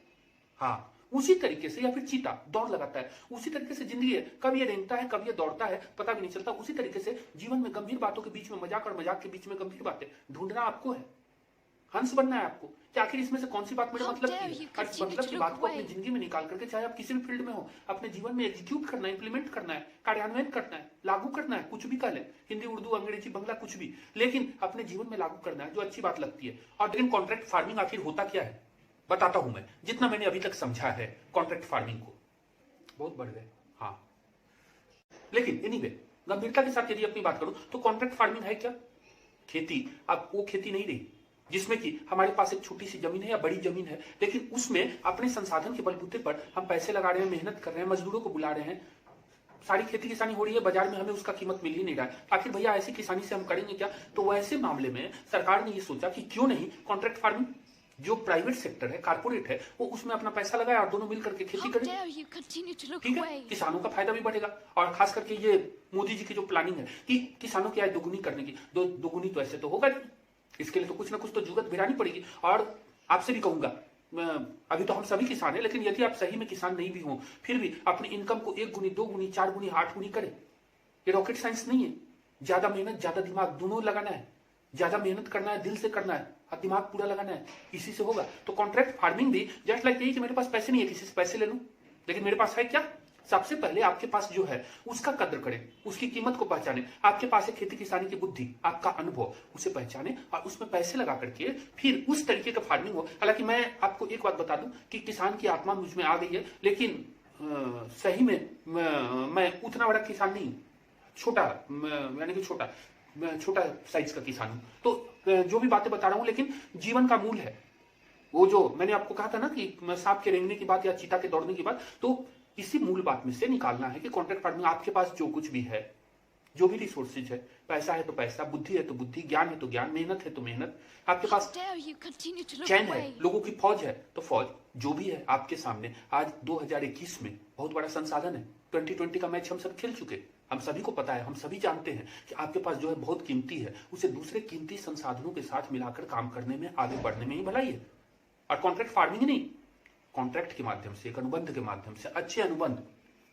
हाँ उसी तरीके से, या फिर चीता दौड़ लगाता है, उसी तरीके से जिंदगी है। कब ये रेंगता है, कब ये दौड़ता है, पता भी नहीं चलता। उसी तरीके से जीवन में गंभीर बातों के बीच में मजाक और मजाक के बीच में गंभीर बातें ढूंढना आपको है। हंस बनना है आपको कि आखिर इसमें से कौन सी बात मेरे मतलब की है। और इस मतलब की बात को अपनी जिंदगी में निकाल करके, चाहे आप किसी भी फील्ड में हो, अपने जीवन में एग्जीक्यूट करना है, इंप्लीमेंट करना है, कार्यान्वयन करना है, लागू करना है। कुछ भी कह ले, हिंदी, उर्दू, अंग्रेजी, बंगला, कुछ भी, लेकिन अपने जीवन में लागू करना है जो अच्छी बात लगती है। और लेकिन कॉन्ट्रैक्ट फार्मिंग आखिर होता क्या है बताता हूं मैं, जितना मैंने अभी तक समझा है कॉन्ट्रैक्ट फार्मिंग को। बहुत बढ़ गए, हाँ। लेकिन एनीवे, गंभीरता के साथ यदि अपनी बात करूं तो कॉन्ट्रैक्ट फार्मिंग है क्या? खेती। अब वो खेती नहीं रही जिसमें कि हमारे पास एक छोटी सी जमीन है या बड़ी जमीन है, लेकिन उसमें अपने संसाधन के बलबूते पर हम पैसे लगा रहे हैं, मेहनत कर रहे हैं, मजदूरों को बुला रहे हैं, सारी खेती किसानी हो रही है, बाजार में हमें उसका कीमत मिल ही नहीं रहा है। आखिर भैया ऐसी किसानी से हम करेंगे क्या? तो वैसे मामले में सरकार ने ये सोचा कि क्यों नहीं कॉन्ट्रैक्ट फार्मिंग, जो प्राइवेट सेक्टर है, कारपोरेट है, वो उसमें अपना पैसा लगाए और दोनों मिलकर के खेती करें। ठीक है, किसानों का फायदा भी बढ़ेगा। और खास करके ये मोदी जी की जो प्लानिंग है कि किसानों की आय दोगुनी करने की, दोगुनी तो ऐसे तो होगा नहीं, इसके लिए तो कुछ ना कुछ तो जुगत भिड़ानी पड़ेगी। और आपसे भी कहूंगा, अभी तो हम सभी किसान हैं, लेकिन यदि आप सही में किसान नहीं भी हो, फिर भी अपनी इनकम को 1 गुनी, 2 गुनी, 4 गुनी, 8 गुनी करें। ये रॉकेट साइंस नहीं है। ज्यादा मेहनत, ज्यादा दिमाग दोनों लगाना है। ज्यादा मेहनत करना है, दिल से करना है, और दिमाग पूरा लगाना है, इसी से होगा। तो कॉन्ट्रैक्ट फार्मिंग भी जस्ट लाइक यही कि मेरे पास पैसे नहीं है, किसी से पैसे ले लूं, लेकिन मेरे पास है क्या? सबसे पहले आपके पास जो है उसका कद्र करें, उसकी कीमत को पहचाने। आपके पास है खेती किसानी की बुद्धि, आपका अनुभव, उसे पहचाने और उसमें पैसे लगा करके फिर उस तरीके का फार्मिंग हो। हालांकि मैं आपको एक बात बता दूं कि किसान की आत्मा मुझ में आ गई है, लेकिन सही में मैं उतना बड़ा किसान नहीं, छोटा, यानी कि छोटा साइज का किसान हूं। तो जो भी बातें बता रहा हूं, लेकिन जीवन का मूल है वो, जो मैंने आपको कहा था ना कि सांप के रेंगने की बात या चीता के दौड़ने की बात, तो इसी मूल बात में से निकालना है कि कॉन्ट्रैक्ट फार्मिंग आपके पास जो कुछ भी है, जो भी रिसोर्सेज है, पैसा है तो पैसा, बुद्धि है तो बुद्धि, ज्ञान है तो ज्ञान, मेहनत है तो मेहनत, आपके पास चैन है, लोगों की फौज है तो फौज, जो भी है आपके सामने आज 2021 में बहुत बड़ा संसाधन है। 2020 का मैच हम सब खेल चुके, हम सभी को पता है, हम सभी जानते हैं कि आपके पास जो है बहुत कीमती है, उसे दूसरे कीमती संसाधनों के साथ मिलाकर काम करने में, आगे बढ़ने में ही भलाई है। और कॉन्ट्रैक्ट फार्मिंग नहीं, कॉन्ट्रैक्ट के माध्यम से, एक अनुबंध के माध्यम से, अच्छे अनुबंध,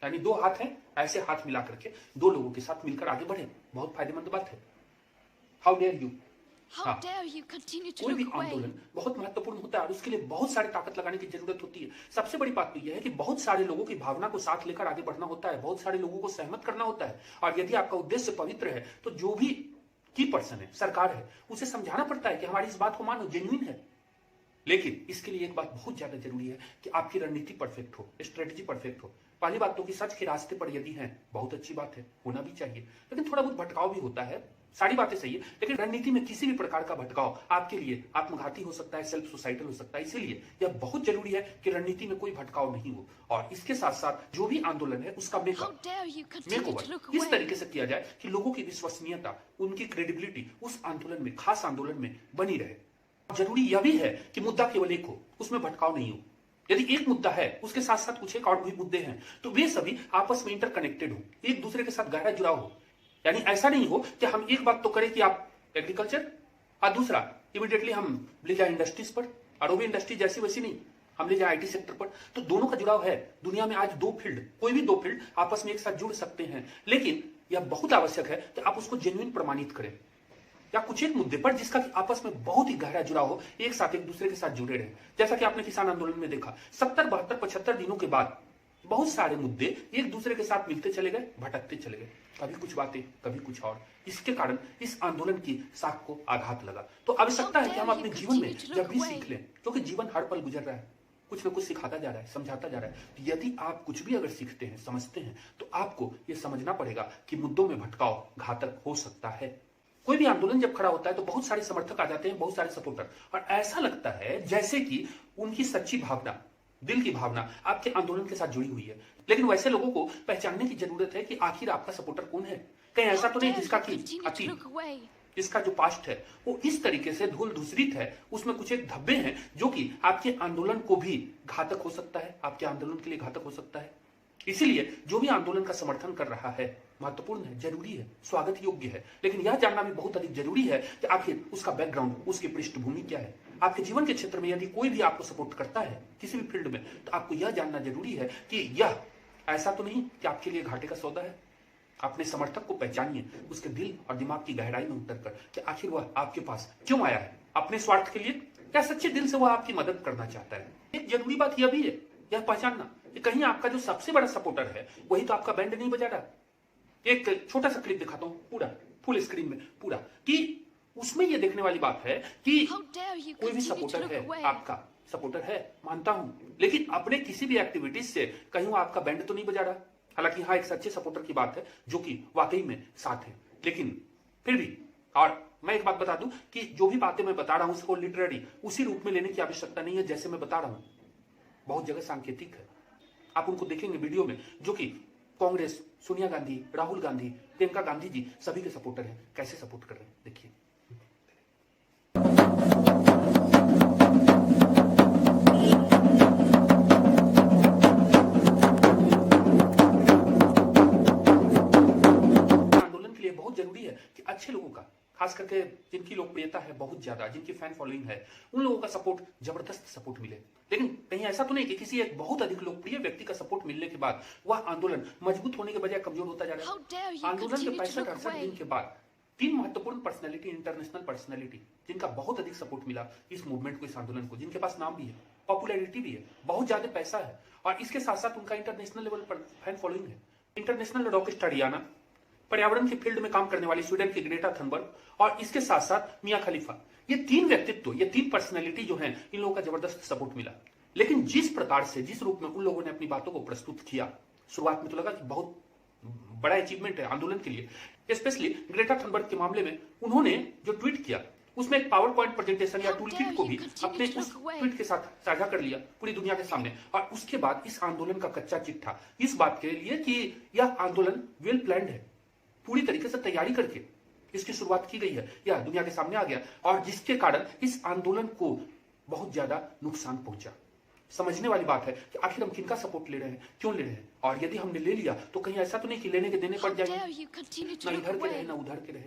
यानी 2 हाथ हैं, ऐसे हाथ मिला करके 2 लोगों के साथ मिलकर आगे बढ़े, बहुत फायदेमंद बात है। हाउ डेयर यू, कोई भी आंदोलन बहुत महत्वपूर्ण होता है और उसके लिए बहुत सारी ताकत लगाने की जरूरत होती है। सबसे बड़ी बात तो यह है कि बहुत सारे लोगों की भावना को साथ लेकर आगे बढ़ना होता है, बहुत सारे लोगों को सहमत करना होता है। और यदि आपका उद्देश्य पवित्र है तो जो भी की पर्सन है, सरकार है, उसे समझाना पड़ता है कि हमारी इस बात को मानो, जेन्युइन है। लेकिन इसके लिए एक बात बहुत ज्यादा जरूरी है कि आपकी रणनीति परफेक्ट हो, स्ट्रेटेजी परफेक्ट हो। पहली बात तो कि सच के रास्ते पर यदि हैं, बहुत अच्छी बात है, होना भी चाहिए, लेकिन थोड़ा बहुत भटकाव भी होता है। सारी बातें सही है, लेकिन रणनीति में किसी भी प्रकार का भटकाव आपके लिए आत्मघाती हो सकता है, सेल्फ सुसाइडल हो सकता है। इसीलिए यह बहुत जरूरी है कि रणनीति में कोई भटकाव नहीं हो। और इसके साथ साथ जो भी आंदोलन है उसका मेकओवर इस तरीके से किया जाए कि लोगों की विश्वसनीयता, उनकी क्रेडिबिलिटी उस आंदोलन में, खास आंदोलन में बनी रहे। जरूरी यह भी है कि मुद्दा केवल एक हो, उसमें भटकाव नहीं हो। यदि एक मुद्दा है, उसके साथ साथ कुछ एक और भी मुद्दे हैं, तो वे सभी आपस में इंटरकनेक्टेड हो, एक दूसरे के साथ गहरा जुड़ाव हो। यानी ऐसा नहीं हो कि हम एक बात तो करें कि आप एग्रीकल्चर, और दूसरा इमीडिएटली हम ले जाए इंडस्ट्रीज पर, और वो भी इंडस्ट्री जैसी वैसी नहीं, हम ले जाए आईटी सेक्टर पर, तो दोनों का जुड़ाव है। दुनिया में आज दो फील्ड, कोई भी दो फील्ड आपस में एक साथ जुड़ सकते हैं, लेकिन यह बहुत आवश्यक है कि आप उसको जेन्युइन प्रमाणित करें, या कुछ एक मुद्दे पर जिसका आपस में बहुत ही गहरा जुड़ाव हो, एक साथ एक दूसरे के साथ जुड़े रहे। जैसा कि आपने किसान आंदोलन में देखा, 70, 72, 75 दिनों के बाद बहुत सारे मुद्दे एक दूसरे के साथ मिलते चले गए, भटकते चले गए, कभी कुछ बातें, कभी कुछ और। इसके कारण इस आंदोलन की साख को आघात लगा। तो आवश्यकता है कि हम अपने जीवन में जब भी सीख लें, क्योंकि जीवन हर पल गुजर रहा है, कुछ न कुछ सिखाता जा रहा है, समझाता जा रहा है। तो यदि आप कुछ भी अगर सीखते हैं, समझते हैं, तो आपको यह समझना पड़ेगा कि मुद्दों में भटकाव घातक हो सकता है। कोई भी आंदोलन जब खड़ा होता है तो बहुत सारे समर्थक आ जाते हैं, बहुत सारे सपोर्टर, और ऐसा लगता है जैसे कि उनकी सच्ची भावना, दिल की भावना आपके आंदोलन के साथ जुड़ी हुई है। लेकिन वैसे लोगों को पहचानने की जरूरत है कि आखिर आपका सपोर्टर कौन है। कहीं ऐसा तो नहीं जिसका कि अतीत, इसका जो पास्ट है वो इस तरीके से धूल धूसरित है, उसमें कुछ एक धब्बे हैं जो कि आपके आंदोलन को भी घातक हो सकता है, आपके आंदोलन के लिए घातक हो सकता है। इसीलिए जो भी आंदोलन का समर्थन कर रहा है महत्वपूर्ण है, जरूरी है, स्वागत योग्य है, लेकिन यह जानना भी बहुत अधिक जरूरी है कि आखिर उसका बैकग्राउंड, उसकी पृष्ठभूमि क्या है। आपके जीवन के क्षेत्र में यदि कोई भी आपको सपोर्ट करता है किसी भी फील्ड में, तो आपको यह जानना जरूरी है कि यह ऐसा तो नहीं कि आपके लिए घाटे का सौदा है। अपने समर्थक को पहचानिए, उसके दिल और दिमाग की गहराई में उतर कर कि आखिर वह आपके पास क्यों आया है, अपने स्वार्थ के लिए या सच्चे दिल से वह आपकी मदद करना चाहता है। एक जरूरी बात यह भी है, यह पहचानना कि कहीं आपका जो सबसे बड़ा सपोर्टर है वही तो आपका बैंड नहीं बजा रहा। एक छोटा सा क्लिप दिखाता हूं, पूरा फुल स्क्रीन में पूरा, कि उसमें यह देखने वाली बात है कि कोई भी सपोर्टर है, आपका सपोर्टर है, मानता हूं, लेकिन अपने किसी भी एक्टिविटीज से कहीं वो आपका बैंड तो नहीं बजा रहा। हालांकि हाँ, एक सच्चे सपोर्टर की बात है जो कि वाकई में साथ है, लेकिन फिर भी, और मैं एक बात बता दूं कि जो भी बातें मैं बता रहा हूं उसको लिटरेरी उसी रूप में लेने की आवश्यकता नहीं है जैसे मैं बता रहा हूं। बहुत जगह सांकेतिक है, आप उनको देखेंगे वीडियो में, जो कि कांग्रेस, सोनिया गांधी, राहुल गांधी, प्रियंका गांधी जी सभी के सपोर्टर हैं, कैसे सपोर्ट कर रहे हैं देखिए। आंदोलन के लिए बहुत जरूरी है कि अच्छे लोगों का, खास करके जिनकी लोकप्रियता है बहुत ज्यादा, जिनकी फैन फॉलोइंग है, उन लोगों का सपोर्ट, जबरदस्त सपोर्ट मिले। लेकिन कहीं ऐसा तो नहीं कि किसी एक बहुत अधिक लोकप्रिय व्यक्ति का सपोर्ट मिलने के बाद वह आंदोलन मजबूत होने के बजाय कमजोर होता जा रहा है। आंदोलन के 65-68 दिन के बाद 3 महत्वपूर्ण पर्सनैलिटी, इंटरनेशनल पर्सनैलिटी, जिनका बहुत अधिक सपोर्ट मिला इस मूवमेंट को, इस आंदोलन को, जिनके पास नाम भी है, पॉपुलैरिटी भी है, बहुत ज्यादा पैसा है, और इसके साथ साथ उनका इंटरनेशनल लेवल पर फैन फॉलोइंग है। इंटरनेशनल रॉकेस्टार रियाना, पर्यावरण के फील्ड में काम करने वाली स्वीडन की ग्रेटा थनबर्ग, और इसके साथ साथ मिया खलीफा, ये 3 व्यक्तित्व, ये 3 पर्सनैलिटी जो हैं, इन लोगों का जबरदस्त सपोर्ट मिला। लेकिन जिस प्रकार से, जिस रूप में उन लोगों ने अपनी बातों को प्रस्तुत किया, शुरुआत में तो लगा कि बहुत बड़ा अचीवमेंट है आंदोलन के लिए। स्पेशली ग्रेटा थनबर्ग के मामले में उन्होंने जो ट्वीट किया, उसमें एक पावर पॉइंट प्रेजेंटेशन या टूल किट को भी अपने उस ट्वीट के साथ साझा कर लिया पूरी दुनिया के सामने। और उसके बाद इस आंदोलन का कच्चा चिट्ठा इस बात के लिए कि यह आंदोलन वेल प्लान्ड है, पूरी तरीके से तैयारी करके इसकी शुरुआत की गई है, यह दुनिया के सामने आ गया, और जिसके कारण इस आंदोलन को बहुत ज्यादा नुकसान पहुंचा। समझने वाली बात है कि आखिर हम किनका सपोर्ट ले रहे हैं, क्यों ले रहे हैं, और यदि हमने ले लिया तो कहीं ऐसा तो नहीं कि लेने के देने पड़ जाएंगे, ना इधर के रहे ना उधर के रहे।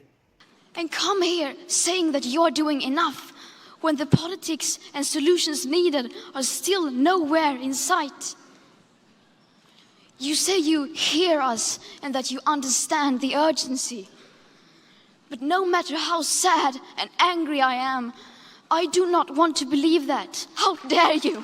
And come here saying that you're doing enough when the politics and solutions needed are still nowhere in sight. You say you hear us and that you understand the urgency. But no matter how sad and angry I am, I do not want to believe that. How dare you?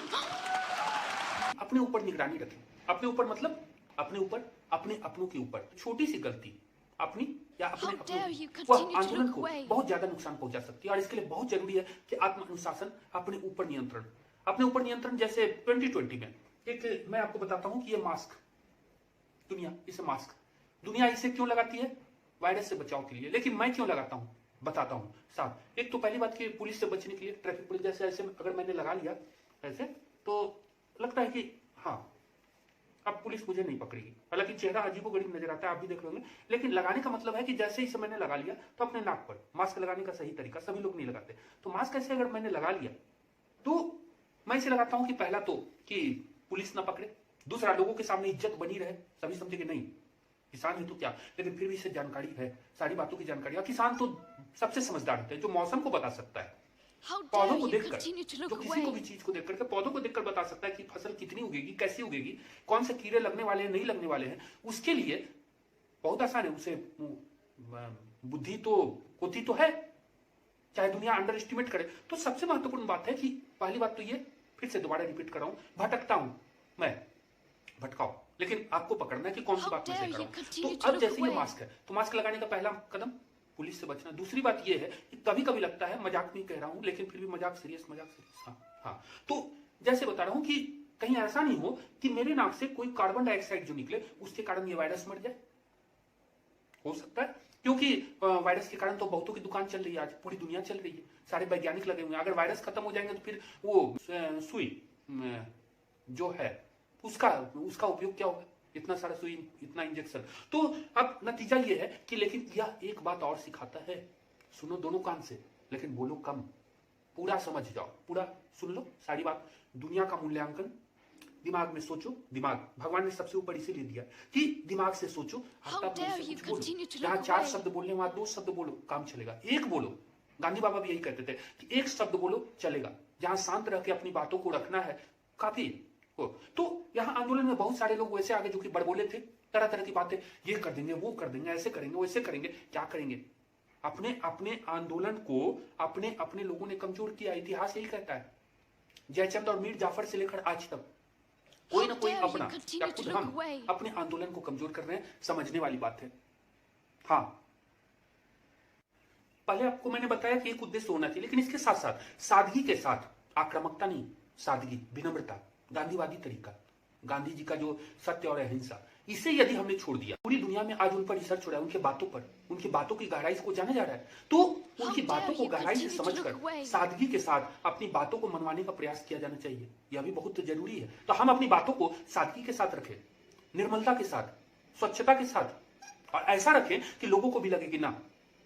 अपने ऊपर निगरानी रखें, अपने ऊपर मतलब अपने ऊपर, अपने अपनों के ऊपर छोटी सी गलती अपनी या अपने अपनों वह आंदोलन को बहुत ज्यादा नुकसान पहुंचा सकती है। और इसके लिए बहुत जरूरी है कि आत्म अनुशासन, अपने ऊपर नियंत्रण, अपने ऊपर नियंत्रण। जैसे 2020 में एक मैं आपको बताता हूं कि ये मास्क, दुनिया इसे मास्क, दुनिया इसे क्यों लगाती है, वायरस से बचाव के लिए, लेकिन मैं क्यों लगाता हूं बताता हूं साहब। एक तो पहली बात कि पुलिस से बचने के लिए, ट्रैफिक पुलिस जैसे ऐसे अगर मैंने लगा लिया ऐसे तो लगता है कि हाँ अब पुलिस मुझे नहीं पकड़ेगी, हालांकि चेहरा अजीबोगरीब नजर आता है, आप भी देख लोगे, लेकिन लगाने का मतलब है कि जैसे ही इसे मैंने लगा लिया तो अपने नाक पर मास्क लगाने का सही तरीका, सभी लोग नहीं लगाते, तो मास्क ऐसे अगर मैंने लगा लिया तो मैं इसे लगाता हूं कि पहला तो कि पुलिस ना पकड़े, दूसरा लोगों के सामने इज्जत बनी रहे, सभी समझे कि नहीं किसान है तो क्या, लेकिन फिर भी इसे जानकारी है, सारी बातों की जानकारी। और किसान तो सबसे समझदार होते हैं, जो मौसम को बता सकता है How पौधों dare को you देखकर, continue to जो look किसी को भी away? चीज को देखकर के पौधों को देखकर बता सकता है कि फसल कितनी उगेगी, कैसी उगेगी, कौन से कीड़े लगने वाले हैं, नहीं लगने वाले हैं, उसके लिए बहुत आसान है। उसे बुद्धि तो होती तो है, चाहे दुनिया अंडर एस्टिमेट करे। तो सबसे महत्वपूर्ण बात है कि पहली बात तो ये, फिर से दोबारा रिपीट कर रहा हूं, भटकता हूं मैं, भटकाओ, लेकिन आपको पकड़ना है कि कौन सी बात मैं सही कर रहा हूं। तो अब जैसे ये मास्क है, तो मास्क लगाने का पहला कदम पुलिस से बचना। दूसरी बात ये है कि कभी कभी लगता है, मजाक में कह रहा हूं, लेकिन फिर भी मजाक सीरियस। हाँ, तो जैसे बता रहा हूं कि कहीं ऐसा नहीं हो कि मेरे नाक से कोई कार्बन डाइऑक्साइड जो निकले उसके कारण ये वायरस मर जाए। हो सकता है, क्योंकि वायरस के कारण तो बहुतों की दुकान चल रही है, आज पूरी दुनिया चल रही है, सारे वैज्ञानिक लगे हुए हैं। अगर वायरस खत्म हो जाएंगे तो फिर वो सुई जो है उसका उपयोग क्या होगा, इतना सारा सुई, इतना इंजेक्शन। तो अब नतीजा ये है कि, लेकिन यह एक बात और सिखाता है, सुनो दोनों कान से, लेकिन बोलो कम, पूरा समझ जाओ, पूरा सुन लो सारी बात। दुनिया का मूल्यांकन दिमाग में सोचो। दिमाग भगवान ने सबसे ऊपर इसीलिए दिया कि दिमाग से सोचो। How dare you continue to जहां look 4 away? शब्द बोलने, वहां 2 शब्द बोलो, काम चलेगा। एक बोलो, गांधी बाबा भी यही कहते थे कि एक शब्द बोलो चलेगा। जहां शांत रह के अपनी बातों को रखना है, काफी हो। तो यहाँ आंदोलन में बहुत सारे लोग वैसे आगे जो कि बड़बोले थे, तरह तरह की बातें, ये कर देंगे, वो कर देंगे, ऐसे करेंगे, वैसे करेंगे। क्या करेंगे? अपने अपने आंदोलन को अपने अपने लोगों ने कमजोर किया। इतिहास यही कहता है, जयचंद और मीर जाफर से लेकर आज तक कोई ना कोई अपना या खुद हम अपने आंदोलन को कमजोर कर रहे हैं। समझने वाली बात है। हाँ, पहले आपको मैंने बताया कि एक उद्देश्य होना चाहिए, लेकिन इसके साथ साथ सादगी के साथ, आक्रामकता नहीं, सादगी, विनम्रता, गांधीवादी तरीका, गांधी जी का जो सत्य और अहिंसा, इसे यदि हमने छोड़ दिया, पूरी दुनिया में आज उन पर रिसर्च हो रहा है, उनके बातों पर, उनकी बातों की गहराई को जाना जा रहा है। तो उनकी बातों को गहराई से समझकर सादगी के साथ अपनी बातों को मनवाने का प्रयास किया जाना चाहिए। यह भी बहुत जरूरी है। तो हम अपनी बातों को सादगी के साथ रखें, निर्मलता के साथ, स्वच्छता के साथ, और ऐसा रखें कि लोगों को भी लगे कि ना,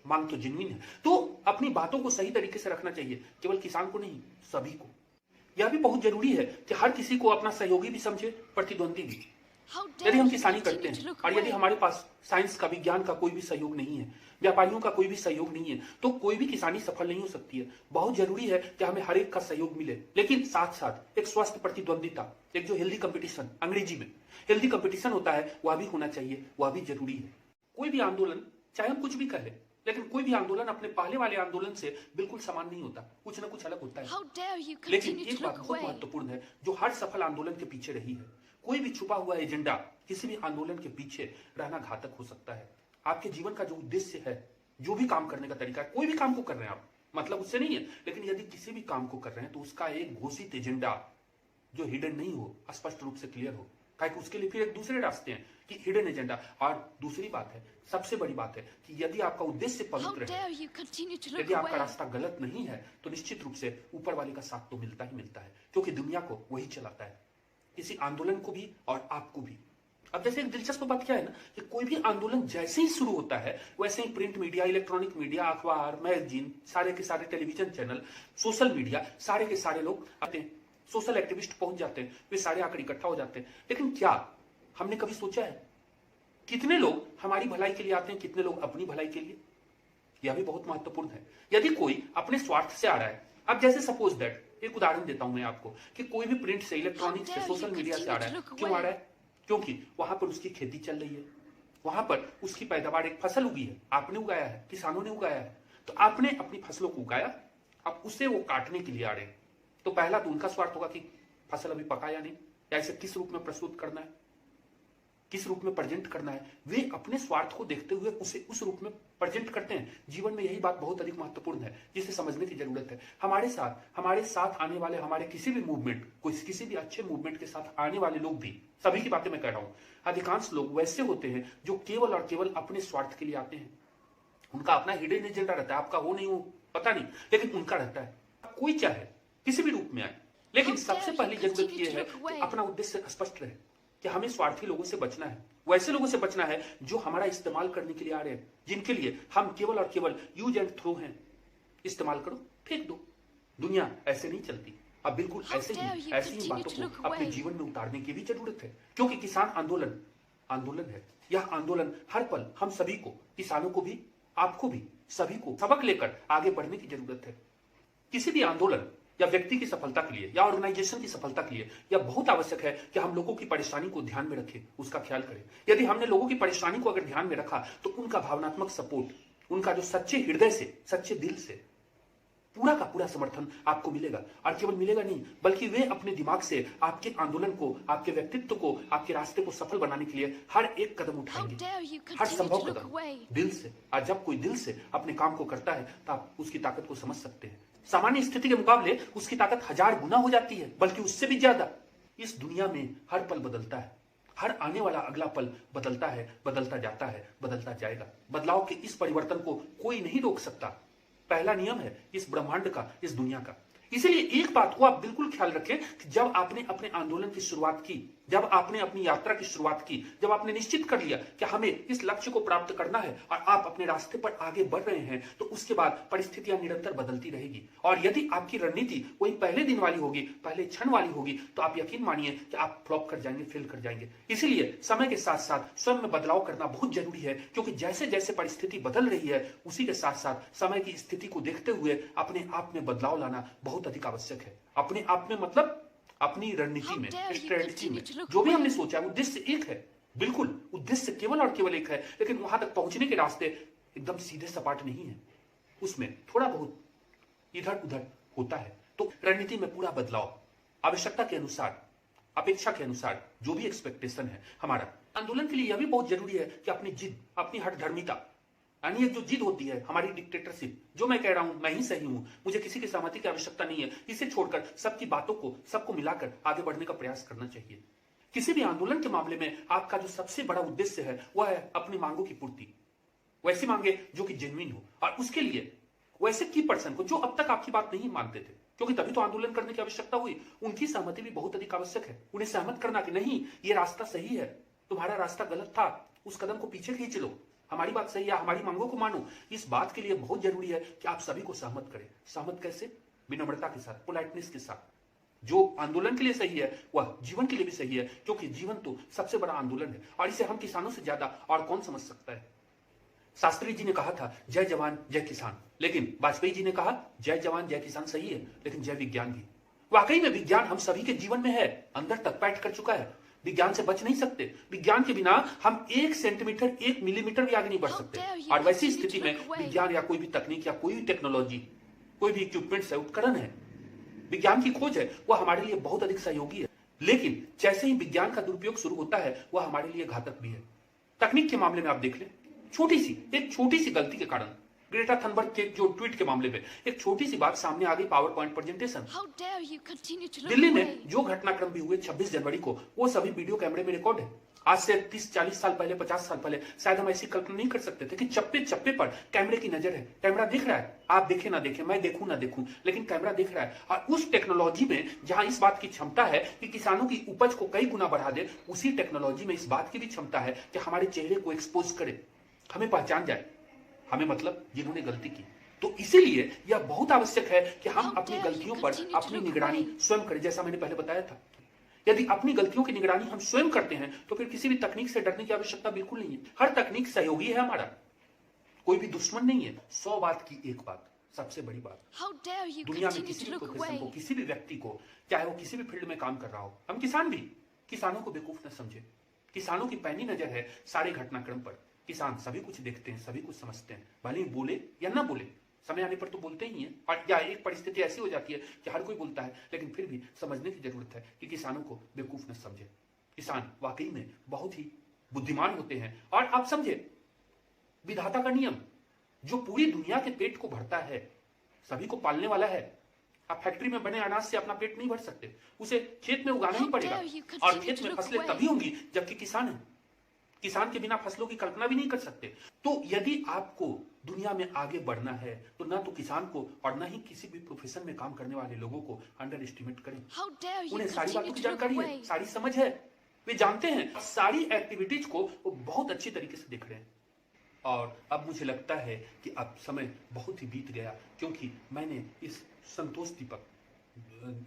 मांग तो जेन्युइन है। तो अपनी बातों को सही तरीके से रखना चाहिए, केवल किसान को नहीं, सभी को। यह भी बहुत जरूरी है कि हर किसी को अपना सहयोगी भी समझे, प्रतिद्वंदी भी। यदि हम किसानी करते हैं और यदि हमारे पास साइंस का, विज्ञान का कोई भी सहयोग नहीं है, व्यापारियों का कोई भी सहयोग नहीं है, तो कोई भी किसानी सफल नहीं हो सकती है। बहुत जरूरी है कि हमें हर एक का सहयोग मिले, लेकिन साथ साथ एक स्वस्थ प्रतिद्वंदिता, एक जो हेल्दी कंपटीशन, अंग्रेजी में हेल्दी कंपटीशन होता है, वह भी होना चाहिए, वह भी जरूरी है। कोई भी आंदोलन, चाहे हम कुछ भी कहें, लेकिन कोई भी आंदोलन अपने पहले वाले आंदोलन से बिल्कुल समान नहीं होता, कुछ ना कुछ अलग होता है। How dare you लेकिन continue एक to बात look बहुत away? महत्वपूर्ण है, जो हर सफल आंदोलन के पीछे रही है, कोई भी छुपा हुआ एजेंडा किसी भी आंदोलन के पीछे रहना घातक हो सकता है। आपके जीवन का जो उद्देश्य है, जो भी काम करने का तरीका है, कोई भी काम को कर रहे हैं आप, मतलब उससे नहीं है, लेकिन यदि किसी भी काम को कर रहे हैं तो उसका एक घोषित एजेंडा जो हिडन नहीं हो, स्पष्ट रूप से क्लियर हो। काहे कि उसके लिए फिर एक दूसरे रास्ते हैं कि हिडन एजेंडा। और दूसरी बात है, सबसे बड़ी बात है कि यदि आपका उद्देश्य How पवित्र है, dare you continue to look यदि आपका away? रास्ता गलत नहीं है, तो निश्चित रूप से ऊपर वाले का साथ तो मिलता ही मिलता है, क्योंकि दुनिया को वही चलाता है, किसी आंदोलन को भी और आपको भी। अब जैसे एक दिलचस्प बात क्या है ना, कि कोई भी आंदोलन जैसे ही शुरू होता है, वैसे ही प्रिंट मीडिया, इलेक्ट्रॉनिक मीडिया, अखबार, मैगजीन, सारे के सारे टेलीविजन चैनल, सोशल मीडिया, सारे के सारे लोग आते हैं, सोशल एक्टिविस्ट पहुंच जाते हैं, वे सारे आकर इकट्ठा हो जाते हैं। लेकिन क्या हमने कभी सोचा है कितने लोग हमारी भलाई के लिए आते हैं, कितने लोग अपनी भलाई के लिए? यह भी बहुत महत्वपूर्ण है। यदि कोई अपने स्वार्थ से आ रहा है, अब जैसे सपोज दैट, एक उदाहरण देता हूं मैं आपको, कि कोई भी प्रिंट से, इलेक्ट्रॉनिक से, सोशल मीडिया से आ रहा है, क्यों आ रहा है? क्योंकि वहां पर उसकी खेती चल रही है, वहां पर उसकी पैदावार, एक फसल उगी है, आपने उगाया है, किसानों ने उगाया है, तो आपने अपनी फसलों को उगाया, अब उसे वो काटने के लिए आ रहे हैं। तो पहला तो उनका स्वार्थ होगा कि फसल अभी पका या नहीं, या इसे किस रूप में प्रस्तुत करना है, किस रूप में प्रेजेंट करना है। वे अपने स्वार्थ को देखते हुए उसे उस रूप में प्रेजेंट करते हैं। जीवन में यही बात बहुत अधिक महत्वपूर्ण है, जिसे समझने की जरूरत है। हमारे साथ आने वाले, हमारे किसी भी मूवमेंट, किसी भी अच्छे मूवमेंट के साथ आने वाले लोग भी, सभी की बातें मैं कह रहा हूं, अधिकांश लोग वैसे होते हैं जो केवल और केवल अपने स्वार्थ के लिए आते हैं। उनका अपना हिडन एजेंडा रहता है, आपका हो नहीं हो पता नहीं, लेकिन उनका रहता है। कोई चाहे किसी भी रूप में आए, लेकिन सबसे पहली जरूरत यह है कि अपना उद्देश्य स्पष्ट रहे, कि हमें स्वार्थी लोगों से बचना है, वैसे लोगों से बचना है जो हमारा इस्तेमाल करने के लिए आ रहे हैं, जिनके लिए हम केवल और केवल यूज एंड थ्रो हैं। इस्तेमाल करो, फेंक दो। दुनिया ऐसे नहीं चलती। अब बिल्कुल ऐसी ही बातों को अपने जीवन में उतारने की भी जरूरत है, क्योंकि किसान आंदोलन है। यह आंदोलन हर पल हम सभी को, किसानों को भी, आपको भी, सभी को सबक लेकर आगे बढ़ने की जरूरत है। किसी भी आंदोलन या व्यक्ति की सफलता के लिए या ऑर्गेनाइजेशन की सफलता के लिए यह बहुत आवश्यक है कि हम लोगों की परेशानी को ध्यान में रखें, उसका ख्याल करें। यदि हमने लोगों की परेशानी को अगर ध्यान में रखा तो उनका भावनात्मक सपोर्ट, उनका जो सच्चे हृदय से, सच्चे दिल से पूरा का पूरा समर्थन आपको मिलेगा। और केवल मिलेगा नहीं, बल्कि वे अपने दिमाग से आपके आंदोलन को, आपके व्यक्तित्व को, आपके रास्ते को सफल बनाने के लिए हर एक कदम उठाएंगे, हर संभव कदम दिल से। और जब कोई दिल से अपने काम को करता है तो आप उसकी ताकत को समझ सकते हैं। सामान्य स्थिति के मुकाबले उसकी ताकत 1000 गुना हो जाती है, बल्कि उससे भी ज्यादा। इस दुनिया में हर पल बदलता है, हर आने वाला अगला पल बदलता है, बदलता जाता है, बदलता जाएगा। बदलाव के इस परिवर्तन को कोई नहीं रोक सकता। पहला नियम है इस ब्रह्मांड का, इस दुनिया का। इसलिए एक बात को आप बिल्कुल ख्याल रखें कि जब आपने अपने आंदोलन की शुरुआत की, जब आपने अपनी यात्रा की शुरुआत की, जब आपने निश्चित कर लिया कि हमें इस लक्ष्य को प्राप्त करना है और आप अपने रास्ते पर आगे बढ़ रहे हैं, तो उसके बाद परिस्थितियां निरंतर बदलती रहेगी। और यदि आपकी रणनीति वही पहले दिन वाली होगी, पहले क्षण वाली होगी, तो आप यकीन मानिए कि आप फ्लॉप कर जाएंगे, फेल कर जाएंगे। इसीलिए समय के साथ साथ स्वयं में बदलाव करना बहुत जरूरी है, क्योंकि जैसे जैसे परिस्थिति बदल रही है, उसी के साथ साथ समय की स्थिति को देखते हुए अपने आप में बदलाव लाना बहुत अधिक आवश्यक है। अपने आप में मतलब अपनी रणनीति में, स्ट्रेटजी में जो भी हमने सोचा है, उद्देश्य एक है, बिल्कुल उद्देश्य केवल और केवल एक है, लेकिन वहां तक पहुंचने के रास्ते एकदम सीधे सपाट नहीं है, उसमें थोड़ा बहुत इधर उधर होता है। तो रणनीति में पूरा बदलाव, आवश्यकता के अनुसार, अपेक्षा के अनुसार, जो भी एक्सपेक्टेशन है हमारा। आंदोलन के लिए यह भी बहुत जरूरी है कि अपनी जिद, अपनी हठधर्मिता, यानी एक जो जिद होती है, हमारी डिक्टेटरशिप, जो मैं कह रहा हूं मैं ही सही हूं, मुझे किसी की सहमति की आवश्यकता नहीं है, इसे छोड़कर सबकी बातों को, सबको मिलाकर आगे बढ़ने का प्रयास करना चाहिए। किसी भी आंदोलन के मामले में आपका जो सबसे बड़ा उद्देश्य है वह है अपनी मांगों की पूर्ति, वैसी मांगे जो कि जेन्युइन हो, और उसके लिए वैसे की पर्सन को जो अब तक आपकी बात नहीं मानते थे, क्योंकि तभी तो आंदोलन करने की आवश्यकता हुई, उनकी सहमति भी बहुत अधिक आवश्यक है। उन्हें सहमत करना कि नहीं, ये रास्ता सही है, तुम्हारा रास्ता गलत था, उस कदम को पीछे खींच लो, हमारी बात सही है, हमारी मांगों को मानो। इस बात के लिए बहुत जरूरी है कि आप सभी को सहमत करें। सहमत कैसे? विनम्रता के साथ, पोलाइटनेस के साथ। जो आंदोलन के लिए सही है वह जीवन के लिए भी सही है, क्योंकि जीवन तो सबसे बड़ा आंदोलन है, और इसे हम किसानों से ज्यादा और कौन समझ सकता है। शास्त्री जी ने कहा था जय जवान जय किसान, लेकिन वाजपेयी जी ने कहा जय जवान जय किसान सही है, लेकिन जय विज्ञान भी। वाकई में विज्ञान हम सभी के जीवन में है, अंदर तक पैठ कर चुका है। विज्ञान से बच नहीं सकते। विज्ञान के बिना हम 1 सेंटीमीटर, 1 मिलीमीटर भी आगे नहीं बढ़ सकते। और वैसी स्थिति में विज्ञान या कोई भी तकनीक या कोई भी टेक्नोलॉजी, कोई भी इक्विपमेंट्स है, उपकरण है, विज्ञान की खोज है, वह हमारे लिए बहुत अधिक सहयोगी है। लेकिन जैसे ही विज्ञान का दुरुपयोग शुरू होता है, वह हमारे लिए घातक भी है। तकनीक के मामले में आप देख लें, एक छोटी सी गलती के कारण, ग्रेटा थनबर्ग के जो ट्वीट के मामले में एक छोटी सी बात सामने आ गई, पावर पॉइंट प्रेजेंटेशन। दिल्ली में जो घटनाक्रम भी हुए 26 जनवरी को, वो सभी वीडियो कैमरे में रिकॉर्ड है। आज से 30-40 साल पहले, 50 साल पहले शायद हम ऐसी कल्पना नहीं कर सकते थे कि चप्पे चप्पे पर कैमरे की नजर है, कैमरा देख रहा है। आप देखें ना देखें, मैं देखूं ना देखूं, लेकिन कैमरा देख रहा है। और उस टेक्नोलॉजी में जहां इस बात की क्षमता है कि किसानों की उपज को कई गुना बढ़ा दे, उसी टेक्नोलॉजी में इस बात की भी क्षमता है कि हमारे चेहरे को एक्सपोज करे, हमें पहचान जाए, हमें मतलब जिन्होंने गलती की। तो इसीलिए यह बहुत आवश्यक है कि हम अपनी गलतियों पर अपनी निगरानी स्वयं करें, जैसा मैंने पहले बताया था। यदि अपनी गलतियों की निगरानी हम स्वयं करते हैं तो फिर किसी भी तकनीक से डरने की आवश्यकता बिल्कुल नहीं है। हर तकनीक सहयोगी है हमारा, कोई भी दुश्मन नहीं है। 100 बात की एक बात, सबसे बड़ी बात, दुनिया में किसी भी प्रोफेशन को, किसी भी व्यक्ति को, चाहे वो किसी भी फील्ड में काम कर रहा हो, हम किसान भी, किसानों को बेवकूफ न समझे। किसानों की पैनी नजर है सारे घटनाक्रम पर। किसान सभी कुछ देखते हैं, सभी कुछ समझते हैं, भले ही बोले या ना बोले, समय आने पर तो बोलते ही हैं। और या एक परिस्थिति ऐसी हो जाती है कि हर कोई बोलता है, लेकिन फिर भी समझने की जरूरत है कि किसानों को बेवकूफ न समझे। किसान वाकई में बहुत ही बुद्धिमान होते हैं। और आप समझे, विधाता का नियम जो पूरी दुनिया के पेट को भरता है, सभी को पालने वाला है। आप फैक्ट्री में बने अनाज से अपना पेट नहीं भर सकते, उसे खेत में उगाना ही पड़ेगा। और खेत में फसलें तभी होंगी जबकि किसान है। किसान के बिना फसलों की कल्पना भी नहीं कर सकते। तो यदि आपको दुनिया में आगे बढ़ना है तो ना तो किसान को और ना ही किसी भी प्रोफेशन में काम करने वाले लोगों को अंडर एस्टिमेट करें। उन्हें सारी बातों की जानकारी है, सारी समझ है, वे जानते हैं, सारी एक्टिविटीज को वो बहुत अच्छी तरीके से देख रहे हैं। और अब मुझे लगता है कि अब समय बहुत ही बीत गया, क्योंकि मैंने इस संतोष दीपक,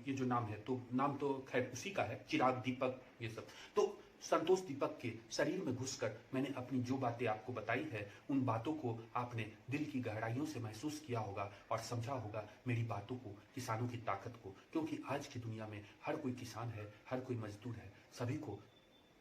ये जो नाम है, तो नाम तो खैर उसी का है, चिराग दीपक, ये सब, तो संतोष दीपक के शरीर में घुसकर मैंने अपनी जो बातें आपको बताई है, उन बातों को आपने दिल की गहराइयों से महसूस किया होगा और समझा होगा मेरी बातों को, किसानों की ताकत को। क्योंकि आज की दुनिया में हर कोई किसान है, हर कोई मजदूर है, सभी को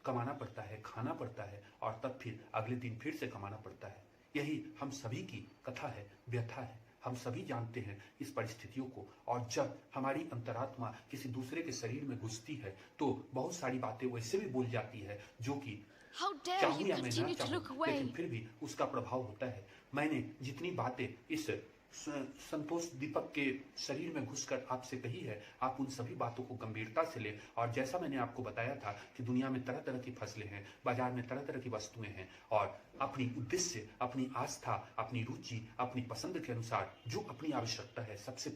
कमाना पड़ता है, खाना पड़ता है और तब फिर अगले दिन फिर से कमाना पड़ता है। यही हम सभी की कथा है, व्यथा है। हम सभी जानते हैं इस परिस्थितियों को। और जब हमारी अंतरात्मा किसी दूसरे के शरीर में घुसती है तो बहुत सारी बातें वैसे भी बोल जाती है जो कि How dare चाहूं you या मैं ना continue to चाहूं, look away? लेकिन फिर भी उसका प्रभाव होता है। मैंने जितनी बातें इस संतोष दीपक के शरीर में घुसकर आपसे कही है, आप उन सभी बातों को गंभीरता से लें। और जैसा मैंने आपको बताया था कि दुनिया में तरह तरह की फसलें हैं, बाजार में तरह तरह की वस्तुएं हैं, और अपनी उद्देश्य, अपनी आस्था, अपनी रुचि, अपनी पसंद के अनुसार जो अपनी आवश्यकता है, सबसे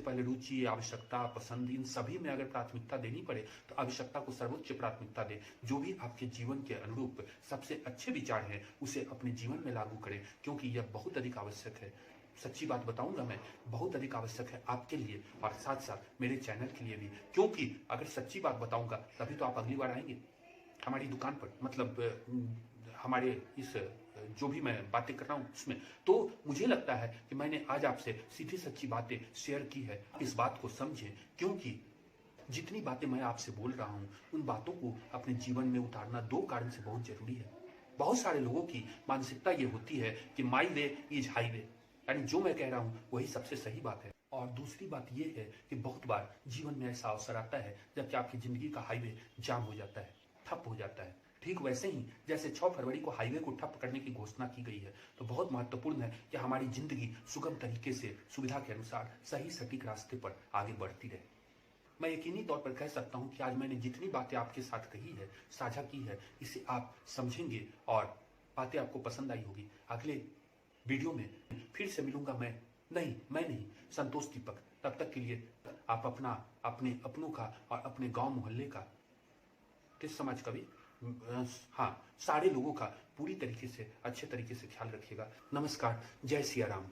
पहले रुचि, आवश्यकता, पसंद, इन सभी में अगर प्राथमिकता देनी पड़े तो आवश्यकता को सर्वोच्च प्राथमिकता दें। जो भी आपके जीवन के अनुरूप सबसे अच्छे विचार हैं उसे अपने जीवन में लागू करें, क्योंकि यह बहुत अधिक आवश्यक है। सच्ची बात बताऊंगा मैं, बहुत अधिक आवश्यक है आपके लिए और साथ साथ मेरे चैनल के लिए भी। क्योंकि अगर सच्ची बात बताऊंगा तभी तो आप अगली बार आएंगे हमारी दुकान पर, मतलब हमारे इस जो भी मैं बातें कर रहा हूं उसमें। तो मुझे लगता है कि मैंने आज आपसे सीधी सच्ची बातें शेयर की है। इस बात को समझें, क्योंकि जितनी बातें मैं आपसे बोल रहा हूं उन बातों को अपने जीवन में उतारना दो कारण से बहुत जरूरी है। बहुत सारे लोगों की मानसिकता ये होती है कि माई वे इज हाईवे, यानी जो मैं कह रहा हूं वही सबसे सही बात है। और दूसरी बात यह है कि बहुत बार जीवन में ऐसा अवसर आता है जबकि आपकी जिंदगी का हाईवे जाम हो जाता है, ठप हो जाता है। ठीक वैसे ही जैसे 6 फरवरी को हाईवे को ठप करने की घोषणा की गई है, तो बहुत महत्वपूर्ण है कि हमारी जिंदगी सुगम तरीके से, सुविधा के अनुसार, सही सटीक रास्ते पर आगे बढ़ती रहे। मैं यकीनी तौर पर कह सकता हूं कि आज मैंने जितनी बातें आपके साथ कही है, साझा की है, इसे आप समझेंगे और बातें आपको पसंद आई होगी। अगले वीडियो में फिर से मिलूंगा मैं नहीं, संतोष दीपक। तब तक के लिए आप अपने अपनों का और अपने गांव मोहल्ले का, किस समाज का भी, हाँ, सारे लोगों का पूरी तरीके से, अच्छे तरीके से ख्याल रखिएगा। नमस्कार, जय सिया राम।